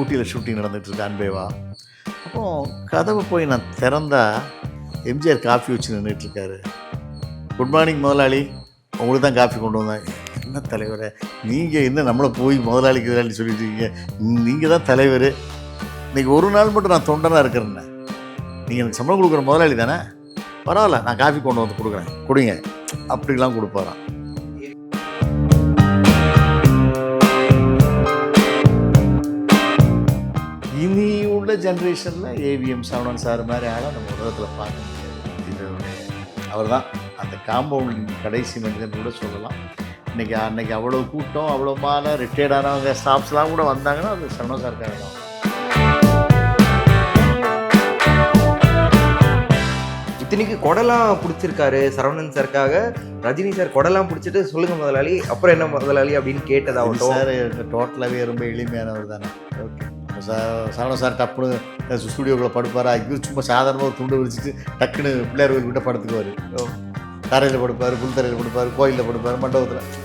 ஊட்டியில் ஷூட்டிங் நடந்துகிட்ருக்கு அன்பேவா. அப்போது கதவை போய் நான் திறந்தா எம்ஜிஆர் காஃபி வச்சு நின்றுட்டுருக்காரு. குட் மார்னிங் முதலாளி, உங்களுக்கு தான் காஃபி கொண்டு வந்தேன். என்ன தலைவரே, நீங்கள் என்ன நம்மளை போய் முதலாளிக்கு எதிராளி சொல்லிட்டு இருக்கீங்க, நீங்கள் தான் தலைவர். இன்றைக்கி ஒரு நாள் மட்டும் நான் தொண்டனாக இருக்கிறேன்னே, நீங்கள் எனக்கு சம்பளம் கொடுக்குற முதலாளி தானே, பரவாயில்ல நான் காஃபி கொண்டு வந்து கொடுக்குறேன், கொடுங்க அப்படிலாம் கொடுப்பாராம். இனி உள்ள ஜென்ரேஷனில் ஏவிஎம் சரவணன் சார் மாதிரி ஆளாக நம்ம உலகத்தில் பார்க்க முடியாது. இதனுடைய அவர் தான் அந்த காம்பவுண்ட் கடைசி மனிதன் கூட சொல்லலாம். அன்றைக்கி அவ்வளோ கூட்டம், அவ்வளோ மாலை, ரிட்டையர்டானவங்க ஸ்டாஃப்ஸ்லாம் கூட வந்தாங்கன்னா அது சரவணன் சாருக்காக தான். இத்தனைக்கு கொடைலாம் பிடிச்சிருக்காரு சரவணன் சாருக்காக. ரஜினி சார் கொடைலாம் பிடிச்சிட்டு சொல்லுங்கள் முதலாளி, அப்புறம் என்ன முதலாளி அப்படின்னு கேட்டதாகட்டும். சார் டோட்டலாகவே ரொம்ப எளிமையானவர் தானே. ஓகே, சரவணன் சார் டப்புன்னு ஸ்டூடியோக்குள்ளே படுப்பார். இது சும்மா சாதாரணமாக ஒரு துண்டு விரிச்சிட்டு டக்குன்னு பிள்ளையார் கோயில்கிட்ட படுத்துக்குவார். தரையில் படுப்பார், புல் தரையில் படுப்பார், கோயிலில் படுப்பார், மண்டபத்தில்.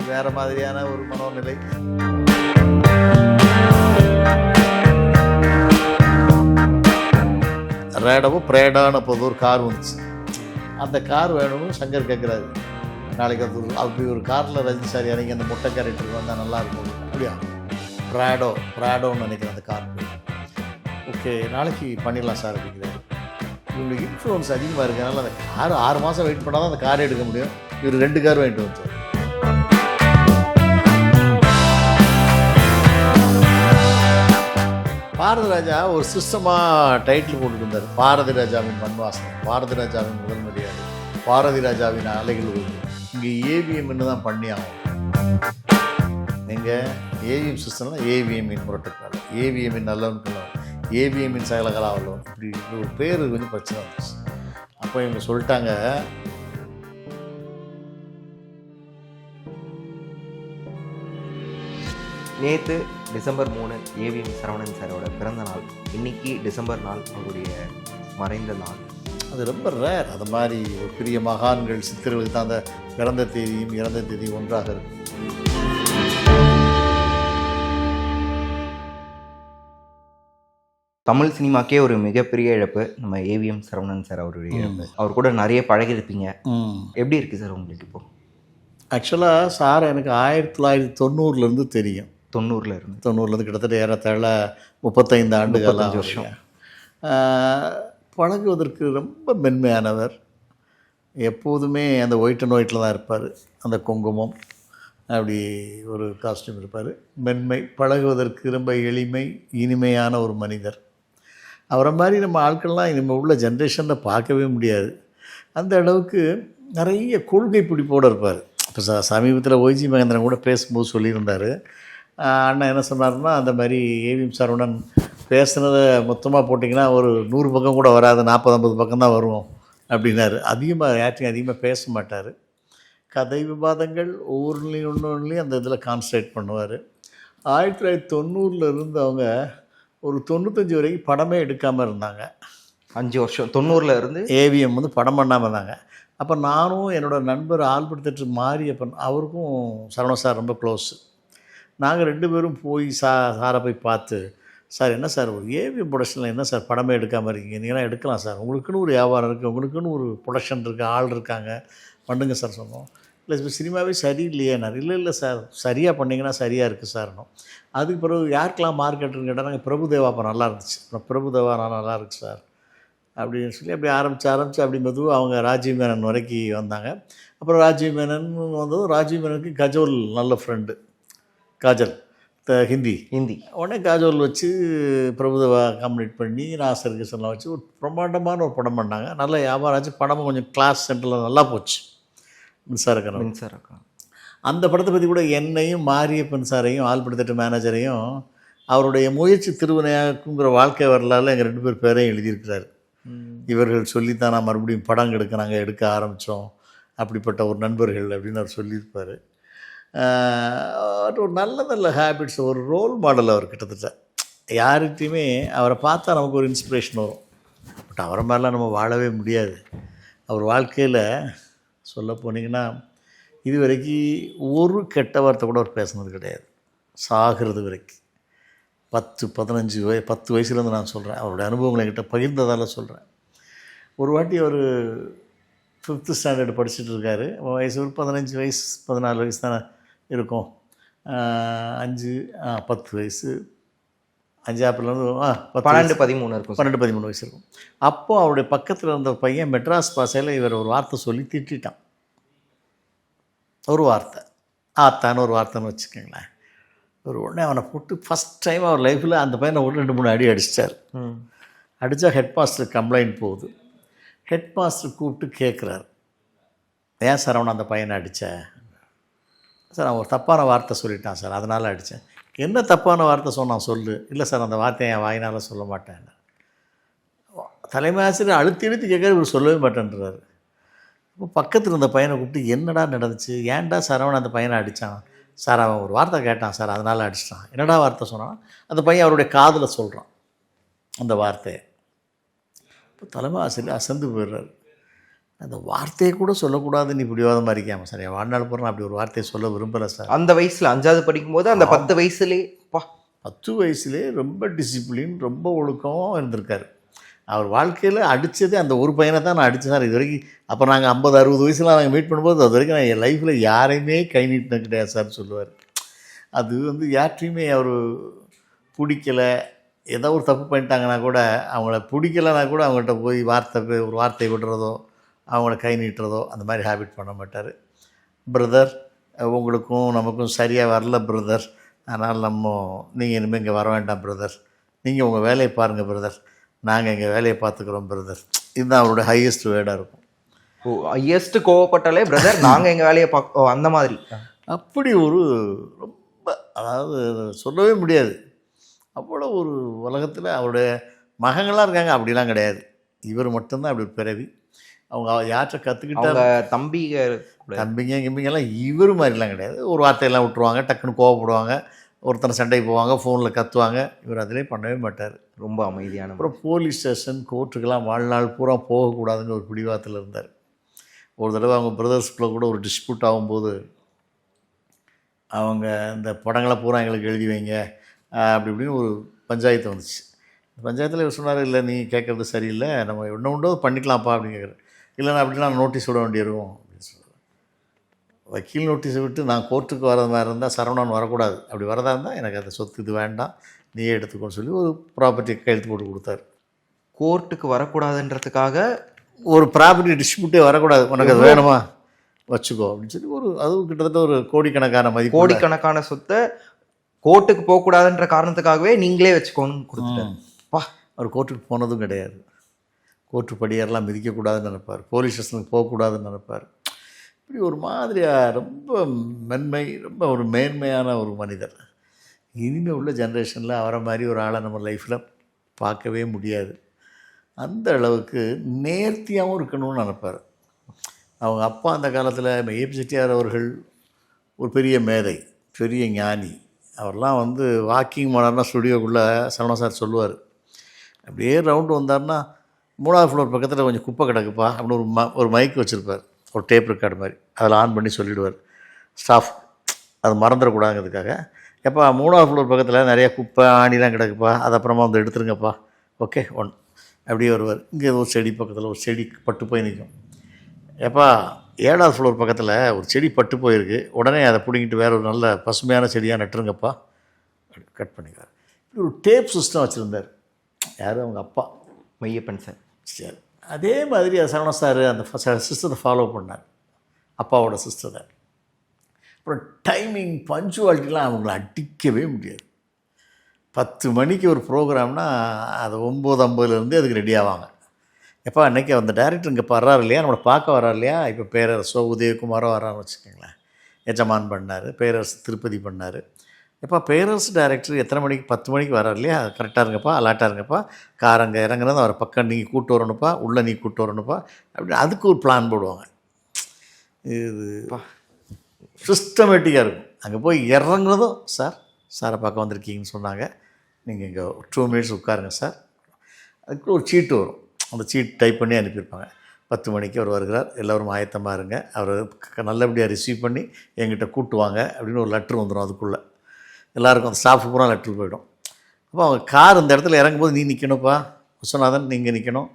வேறு மாதிரியான ஒரு மனோநிலை. ரேடவோ பிரேடான போது ஒரு கார் வந்துச்சு. அந்த கார் வேணும்னு சங்கர் கேட்குறாரு. நாளைக்கு அது அப்படி ஒரு காரில் ரஜினி சார் இறங்கி அந்த முட்டை கேரக்டர் வந்தால் நல்லாயிருக்கும். அப்படியா, ப்ராடோன்னு நினைக்கிறேன் அந்த கார். ஓகே, நாளைக்கு பண்ணிடலாம் சார் அப்படிங்கிறாரு. இவங்களுக்கு இன்ஃப்ளூயன்ஸ் அதிகமாக இருக்கிறதுனால அந்த கார் 6 மாதம் வெயிட் பண்ணால் தான் அந்த காரை எடுக்க முடியும். இவர் 2 கார் வாங்கிட்டு வந்தார். பாரதி ராஜா ஒரு சிஸ்டமாக டைட்டில் போட்டுட்டு இருந்தார். பாரதி ராஜாவின் மண்வாசம், பாரதி ராஜாவின் முதல் மரியாதை, பாரதி ராஜாவின் அலைகள் உருது. இங்கே ஏவிஎம்னு தான் பண்ணி ஆகும். நீங்கள் ஏவிஎம் சிஸ்டம்னா ஏவிஎம்மின் புரட்டுக்காலம், ஏவிஎம்மின் நல்லவனுக்கு, ஏவிஎம்மின் சகலகலாவலும், இப்படி ஒரு பேர் கொஞ்சம் பிரச்சனை வந்துச்சு. அப்போ இவங்க சொல்லிட்டாங்க, நேற்று டிசம்பர் 3 ஏவிஎம் சரவணன் சாரோட பிறந்த நாள். இன்னைக்கு டிசம்பர் 4 அவருடைய மறைந்த நாள். அது ரொம்ப ரேர். அது மாதிரி ஒரு பெரிய மகான்கள் சித்தர்களுக்கு தான் அந்த பிறந்த தேதியும் இறந்த தேதியும் ஒன்றாக இருக்கும். தமிழ் சினிமாக்கே ஒரு மிகப்பெரிய இழப்பு நம்ம ஏவிஎம் சரவணன் சார் அவருடைய இழப்பு. அவர் கூட நிறைய பழகிருப்பீங்க. எப்படி இருக்குது சார் உங்களுக்கு இப்போ? ஆக்சுவலாக சார் எனக்கு 1990 தெரியும். 90 கிட்டத்தட்ட ஏறத்தாழ 35 ஆண்டுகள், 35 வருஷம். பழகுவதற்கு ரொம்ப மென்மையானவர். எப்போதுமே அந்த ஒயிட் அண்ட் ஒயிட்டில் தான் இருப்பார். அந்த குங்குமம் அப்படி ஒரு காஸ்டியூம் இருப்பார். மென்மை, பழகுவதற்கு ரொம்ப எளிமை, இனிமையான ஒரு மனிதர். அவரை மாதிரி நம்ம ஆட்கள்லாம் நம்ம உள்ள ஜென்ரேஷனில் பார்க்கவே முடியாது. அந்த அளவுக்கு நிறைய கொள்கை பிடிப்போடு இருப்பார். இப்போ சமீபத்தில் ஒய்ஜி மகேந்திரன் கூட பேசும்போது சொல்லியிருந்தார். அண்ணன் என்ன சொன்னார்னா, அந்த மாதிரி ஏவிஎம் சரவணன் பேசுனதை மொத்தமாக போட்டிங்கன்னா ஒரு 100 பக்கம் கூட வராது, 40-50 பக்கம் தான் வரும் அப்படின்னாரு. யார்ட்டையும் அதிகமாக பேச மாட்டார். கதை விவாதங்கள் ஒவ்வொன்றுலையும் அந்த இதில் கான்சன்ட்ரேட் பண்ணுவார். 1990 அவங்க ஒரு 95 வரைக்கும் படமே எடுக்காமல் இருந்தாங்க. 5 வருஷம் 90 ஏவிஎம் படம் பண்ணாமல் இருந்தாங்க. அப்போ நானும் என்னோடய நண்பர் ஆல்பர்ட் தேட்டர் மாரியப்பன், அவருக்கும் சரவணன் சார் ரொம்ப க்ளோஸு. நாங்கள் 2 பேரும் போய் சாரை போய் பார்த்து, சார் என்ன சார் ஒரு ஏவிஎம் ப்ரொடக்ஷனில் என்ன சார் படமே எடுக்காமல் இருக்கீங்க, நீங்களாம் எடுக்கலாம் சார், உங்களுக்குன்னு ஒரு வியாபாரம் இருக்குது, உங்களுக்குன்னு ஒரு ப்ரொடக்ஷன் இருக்குது, ஆள் இருக்காங்க, பண்ணுங்க சார் சொன்னோம். இல்லை இப்போ சினிமாவே சரியில்லையே. நான் இல்லை சார், சரியாக பண்ணிங்கன்னா சரியாக இருக்குது சார்னோம். அதுக்கு பிறகு யாருக்கெல்லாம் மார்க்கெட்டுன்னு கேட்டால் நாங்கள் பிரபுதேவா அப்போ நல்லா இருந்துச்சு, அப்புறம் பிரபுதேவா நல்லா இருக்குது சார் அப்படின்னு சொல்லி அப்படி ஆரம்பித்து அப்படி மெதுவாக அவங்க ராஜீவ் மேனன் வரைக்கும் வந்தாங்க. அப்புறம் ராஜீவ் மேனன் வந்ததும் ராஜீவ் மேனனுக்கு கஜோல் நல்ல ஃப்ரெண்டு, காஜல் ஹிந்தி. உடனே காஜோல் வச்சு பிரபுதேவா காம்பினேட் பண்ணி நாசர் கிஷன்லாம் வச்சு ஒரு பிரம்மாண்டமான ஒரு படம் பண்ணாங்க. நல்ல வியாபாரம் ஆச்சு. படமும் கொஞ்சம் கிளாஸ் சென்டரில் நல்லா போச்சு. மின்சாரக்கணம். அந்த படத்தை பற்றி கூட என்னையும் மாரியப்பன் சாரையும் ஆல்பர்ட் தேட்டர் மேனேஜரையும் அவருடைய முயற்சி திருவினையாக்குங்கிற வாழ்க்கை வரலாறு எங்கள் 2 பேர் பேரையும் எழுதியிருக்கிறார். இவர்கள் சொல்லித்தான் நான் மறுபடியும் படம் எடுக்க ஆரம்பித்தோம், அப்படிப்பட்ட ஒரு நண்பர்கள் அப்படின்னு அவர் சொல்லியிருப்பார். ஒரு நல்ல ஹேபிட்ஸ், ஒரு ரோல் மாடல் அவர். கிட்டத்தட்ட யார்கிட்டையுமே அவரை பார்த்தா நமக்கு ஒரு இன்ஸ்பிரேஷன் வரும். பட் அவரை மாதிரிலாம் நம்ம வாழவே முடியாது. அவர் வாழ்க்கையில் சொல்ல போனீங்கன்னா இது வரைக்கும் ஒரு கெட்ட வார்த்தை கூட அவர் பேசுனது கிடையாது, சாகிறது வரைக்கும். 10 வயசுலேருந்து நான் சொல்கிறேன். அவருடைய அனுபவங்களை என்கிட்ட பகிர்ந்ததால் சொல்கிறேன். ஒரு வாட்டி அவர் 5th ஸ்டாண்டர்டு படிச்சுட்டு இருக்காரு. வயசு ஒரு 15 வயசு 14 வயசு தானே இருக்கும். 10 வயசு 5 ஆப்பிள்லேருந்து 12, 13 இருக்கும். 12, 13 வயசு இருக்கும். அப்போது அவருடைய பக்கத்தில் இருந்த பையன் மெட்ராஸ் பாஷையில் இவர் ஒரு வார்த்தை சொல்லி திட்டான். ஒரு வார்த்தை, ஆத்தான்னு ஒரு வார்த்தைன்னு வச்சுக்கோங்களேன். ஒரு உடனே அவனை போட்டு ஃபஸ்ட் டைம் அவர் லைஃப்பில் அந்த பையனை ஒரு 2-3 அடி அடிச்சிட்டார். அடித்தா ஹெட் மாஸ்டர் கம்ப்ளைண்ட் போகுது. ஹெட் மாஸ்டர் கூப்பிட்டு கேட்குறாரு, ஏன் சார் அவனை அந்த பையனை அடித்தேன்? சார் அவன் ஒரு தப்பான வார்த்தை சொல்லிட்டான் சார், அதனால் அடித்தேன். என்ன தப்பான வார்த்தை சொன்னான் சொல்லு. இல்லை சார், அந்த வார்த்தையை என் வாயினால் சொல்ல மாட்டேன். தலைமை ஆசிரியர் அழுத்தி கேட்குற இவர் சொல்லவே மாட்டேன்றாரு. இப்போ பக்கத்தில் இருந்த பையனை கூப்பிட்டு என்னடா நடந்துச்சு, ஏன்டா சரவணன் அந்த பையனை அடித்தான்? சார் அவன் ஒரு வார்த்தை கேட்டான் சார், அதனால் அடிச்சிட்டான். என்னடா வார்த்தை சொன்னான்? அந்த பையன் அவருடைய காதில் சொல்கிறான் அந்த வார்த்தையை. இப்போ தலைமை ஆசிரியர் அசந்து போயிடுறாரு. அந்த வார்த்தையை கூட சொல்லக்கூடாதுன்னு இப்படி வாதமாக இருக்காமல் சார், என் வாழ்நாள் பூரா நான் அப்படி ஒரு வார்த்தையை சொல்ல விரும்பலை சார். அந்த வயசில் 5வது படிக்கும்போது அந்த 10 வயசுலேயே 10 வயசுலேயே ரொம்ப டிசிப்ளின், ரொம்ப ஒழுக்கமாக இருந்திருக்காரு. அவர் வாழ்க்கையில் அடித்ததே அந்த ஒரு பையனை தான் நான் அடித்தேன் சார் இது வரைக்கும். அப்போ நாங்கள் 50-60 வயசில் நாங்கள் மீட் பண்ணும்போது அது வரைக்கும் நான் என் லைஃப்பில் யாரையுமே கை நீட்டினது கிடையாது சார் சொல்லுவார். அது யார்ட்டையுமே அவர் பிடிக்கலை, ஏதோ ஒரு தப்பு பண்ணிட்டாங்கன்னா கூட, அவங்கள பிடிக்கலைன்னா கூட அவங்கள்ட்ட போய் ஒரு வார்த்தை விடுறதோ அவங்கள கை நீட்டுறதோ அந்த மாதிரி ஹேபிட் பண்ண மாட்டார். பிரதர், உங்களுக்கும் நமக்கும் சரியாக வரல பிரதர், அதனால் நீங்கள் இனிமேல் இங்கே வர வேண்டாம் பிரதர், நீங்கள் உங்கள் வேலையை பாருங்கள் பிரதர், நாங்கள் எங்கள் வேலையை பார்த்துக்குறோம் பிரதர். இதுதான் அவரோட ஹையஸ்ட் வேர்டாக இருக்கும். ஹையஸ்ட் கோவப்பட்டாலே பிரதர் நாங்கள் எங்கள் வேலையை பார்க்க, அந்த மாதிரி. அப்படி ஒரு ரொம்ப, அதாவது சொல்லவே முடியாது, அவ்வளோ ஒரு உலகத்தில் அவருடைய மகங்களாக இருக்காங்க. அப்படிலாம் கிடையாது, இவர் மட்டும்தான் அப்படி ஒரு பிறவி. அவங்க யார்கிட்ட கற்றுக்கிட்டாங்க, தம்பிங்கெல்லாம் இவர் மாதிரிலாம் கிடையாது. ஒரு வார்த்தையெல்லாம் விட்டுருவாங்க, டக்குன்னு கோவப்படுவாங்க, ஒருத்தனை சண்டைக்கு போவாங்க, ஃபோனில் கத்துவாங்க. இவர் அதிலே பண்ணவே மாட்டார், ரொம்ப அமைதியான. அப்புறம் போலீஸ் ஸ்டேஷன் கோர்ட்டுக்கெல்லாம் வாழ்நாள் பூரா போகக்கூடாதுன்னு ஒரு பிடிவாத்தில் இருந்தார். ஒரு தடவை அவங்க பிரதர்ஸ்குள்ளே கூட ஒரு டிஸ்பியூட் ஆகும்போது அவங்க இந்த படங்களை பூரா எங்களுக்கு எழுதி வைங்க அப்படி இப்படின்னு ஒரு பஞ்சாயத்து வந்துச்சு. பஞ்சாயத்தில் இவர் சொன்னார், இல்லை நீ கேட்குறது சரியில்லை, நம்ம என்ன உண்டோ பண்ணிக்கலாம்ப்பா அப்படின்னு கேட்குறேன். இல்லைன்னா அப்படின்னா நோட்டீஸ் விட வேண்டியிருக்கும் அப்படின்னு சொல்லுவேன். வக்கீல் நோட்டீஸை விட்டு நான் கோர்ட்டுக்கு வர மாதிரி இருந்தால் சரவணன் வரக்கூடாது, அப்படி வரதா இருந்தால் எனக்கு அந்த சொத்து இது வேண்டாம், நீயே எடுத்துக்கோன்னு சொல்லி ஒரு ப்ராப்பர்ட்டி கையெழுத்து போட்டு கொடுத்தாரு. கோர்ட்டுக்கு வரக்கூடாதுன்றதுக்காக ஒரு ப்ராப்பர்ட்டி டிஸ்ட்ரிபியூட்டே வரக்கூடாது, உனக்கு அது வேணுமா வச்சுக்கோ அப்படின்னு சொல்லி அதுவும் கிட்டத்தட்ட ஒரு கோடிக்கணக்கான மதிப்பு, கோடிக்கணக்கான சொத்தை கோர்ட்டுக்கு போகக்கூடாதுன்ற காரணத்துக்காகவே நீங்களே வச்சுக்கோன்னு கொடுத்துட்டாரு. அவர் கோர்ட்டுக்கு போனதும் கிடையாது, கோர்ட்டு படியெல்லாம் மிதிக்கக்கூடாதுன்னு நினைப்பார், போலீஸ் ஸ்டேஷனுக்கு போகக்கூடாதுன்னு நினைப்பார். இப்படி ஒரு மாதிரியாக ரொம்ப மென்மை, ரொம்ப ஒரு மேன்மையான ஒரு மனிதர். இனிமேல் உள்ள ஜென்ரேஷனில் அவரை மாதிரி ஒரு ஆளை நம்ம லைஃப்பில் பார்க்கவே முடியாது. அந்த அளவுக்கு நேர்த்தியாகவும் இருக்கணும்னு நினைப்பார். அவங்க அப்பா அந்த காலத்தில் ஏபி செட்டியார் அவர்கள் ஒரு பெரிய மேதை, பெரிய ஞானி. அவர்லாம் வாக்கிங் போனார்னா ஸ்டுடியோக்குள்ளே சரவணன் சார் சொல்லுவார், அப்படியே ரவுண்டு வந்தார்னா 3வது ஃப்ளோர் பக்கத்தில் கொஞ்சம் குப்பை கிடக்குப்பா அப்படின்னு ஒரு மைக் வச்சுருப்பார், ஒரு டேப் ரெக்கார்டு மாதிரி, அதில் ஆன் பண்ணி சொல்லிவிடுவார் ஸ்டாஃப், அது மறந்துடக்கூடாதுங்கிறதுக்காக. எப்போ 3வது ஃப்ளோர் பக்கத்தில் நிறையா குப்பை ஆணிலாம் கிடக்குப்பா, அது அப்புறமா எடுத்துருங்கப்பா, ஓகே ஒன் அப்படியே வருவார். இங்கே ஒரு செடி பக்கத்தில் ஒரு செடி பட்டு போய் நிற்கும், எப்பா 7வது ஃப்ளோர் பக்கத்தில் ஒரு செடி பட்டு போயிருக்கு, உடனே அதை பிடிங்கிட்டு வேறு ஒரு நல்ல பசுமையான செடியாக நட்டுருங்கப்பா, கட் பண்ணிக்கார். இப்படி ஒரு டேப் சிஸ்டம் வச்சுருந்தார். யார்? அவங்க அப்பா மையப்பன் சார். சரி, அதே மாதிரி சரவணன் சார் அந்த சிஸ்டத்தை ஃபாலோ பண்ணார், அப்பாவோட சிஸ்டரை. அப்புறம் டைமிங், பஞ்சுவாலிட்டிலாம் அவங்கள அடிக்கவே முடியாது. 10 மணிக்கு ஒரு ப்ரோக்ராம்னா அது 9:50 அதுக்கு ரெடி ஆவாங்க. எப்போ அன்றைக்கி அந்த டைரக்டர் இங்கே வர்றாரு இல்லையா, நம்மளை பார்க்க வர்றாரு இல்லையா, இப்போ பேரரசோ உதயகுமாரோ வர்றான்னு வச்சுக்கோங்களேன். எஜமான் பண்ணார், பேரரசு திருப்பதி பண்ணார். எப்போ பேரரசு டைரக்டர் எத்தனை மணிக்கு? 10 மணிக்கு வர்றாரு இல்லையா, கரெக்டாக இருங்கப்பா, அலாட்டாக இருங்கப்பா, கார் அங்கே இறங்குறது அவரை பக்கம் நீங்கள் கூப்பிட்டு வரணுப்பா, உள்ளே நீ கூப்பிட்டு வரணுப்பா அப்படின்னு அதுக்கு ஒரு பிளான் போடுவாங்க. இது சிஸ்டமேட்டிக்காக இருக்கும். அங்கே போய் இறங்குனதும் சாரை பார்க்க வந்திருக்கீங்கன்னு சொன்னாங்க, நீங்கள் இங்கே 2 மினிட்ஸ் உட்காருங்க சார், அதுக்கு ஒரு சீட்டு வரும், அந்த சீட் டைப் பண்ணி அனுப்பியிருப்பாங்க. 10 மணிக்கு அவர் வருகிறார், எல்லோரும் ஆயத்தமாக இருங்க, அவரை நல்லபடியாக ரிசீவ் பண்ணி எங்கிட்ட கூட்டுவாங்க அப்படின்னு ஒரு லெட்ரு வந்துடும். அதுக்குள்ளே எல்லாருக்கும் அந்த ஸ்டாஃபு பூரா லெட்ரு போயிடும். அப்போ அவங்க கார் இந்த இடத்துல இறங்கும்போது நீ நிற்கணும்ப்பா, விஸ்வநாதன் நீங்கள் நிற்கணும்,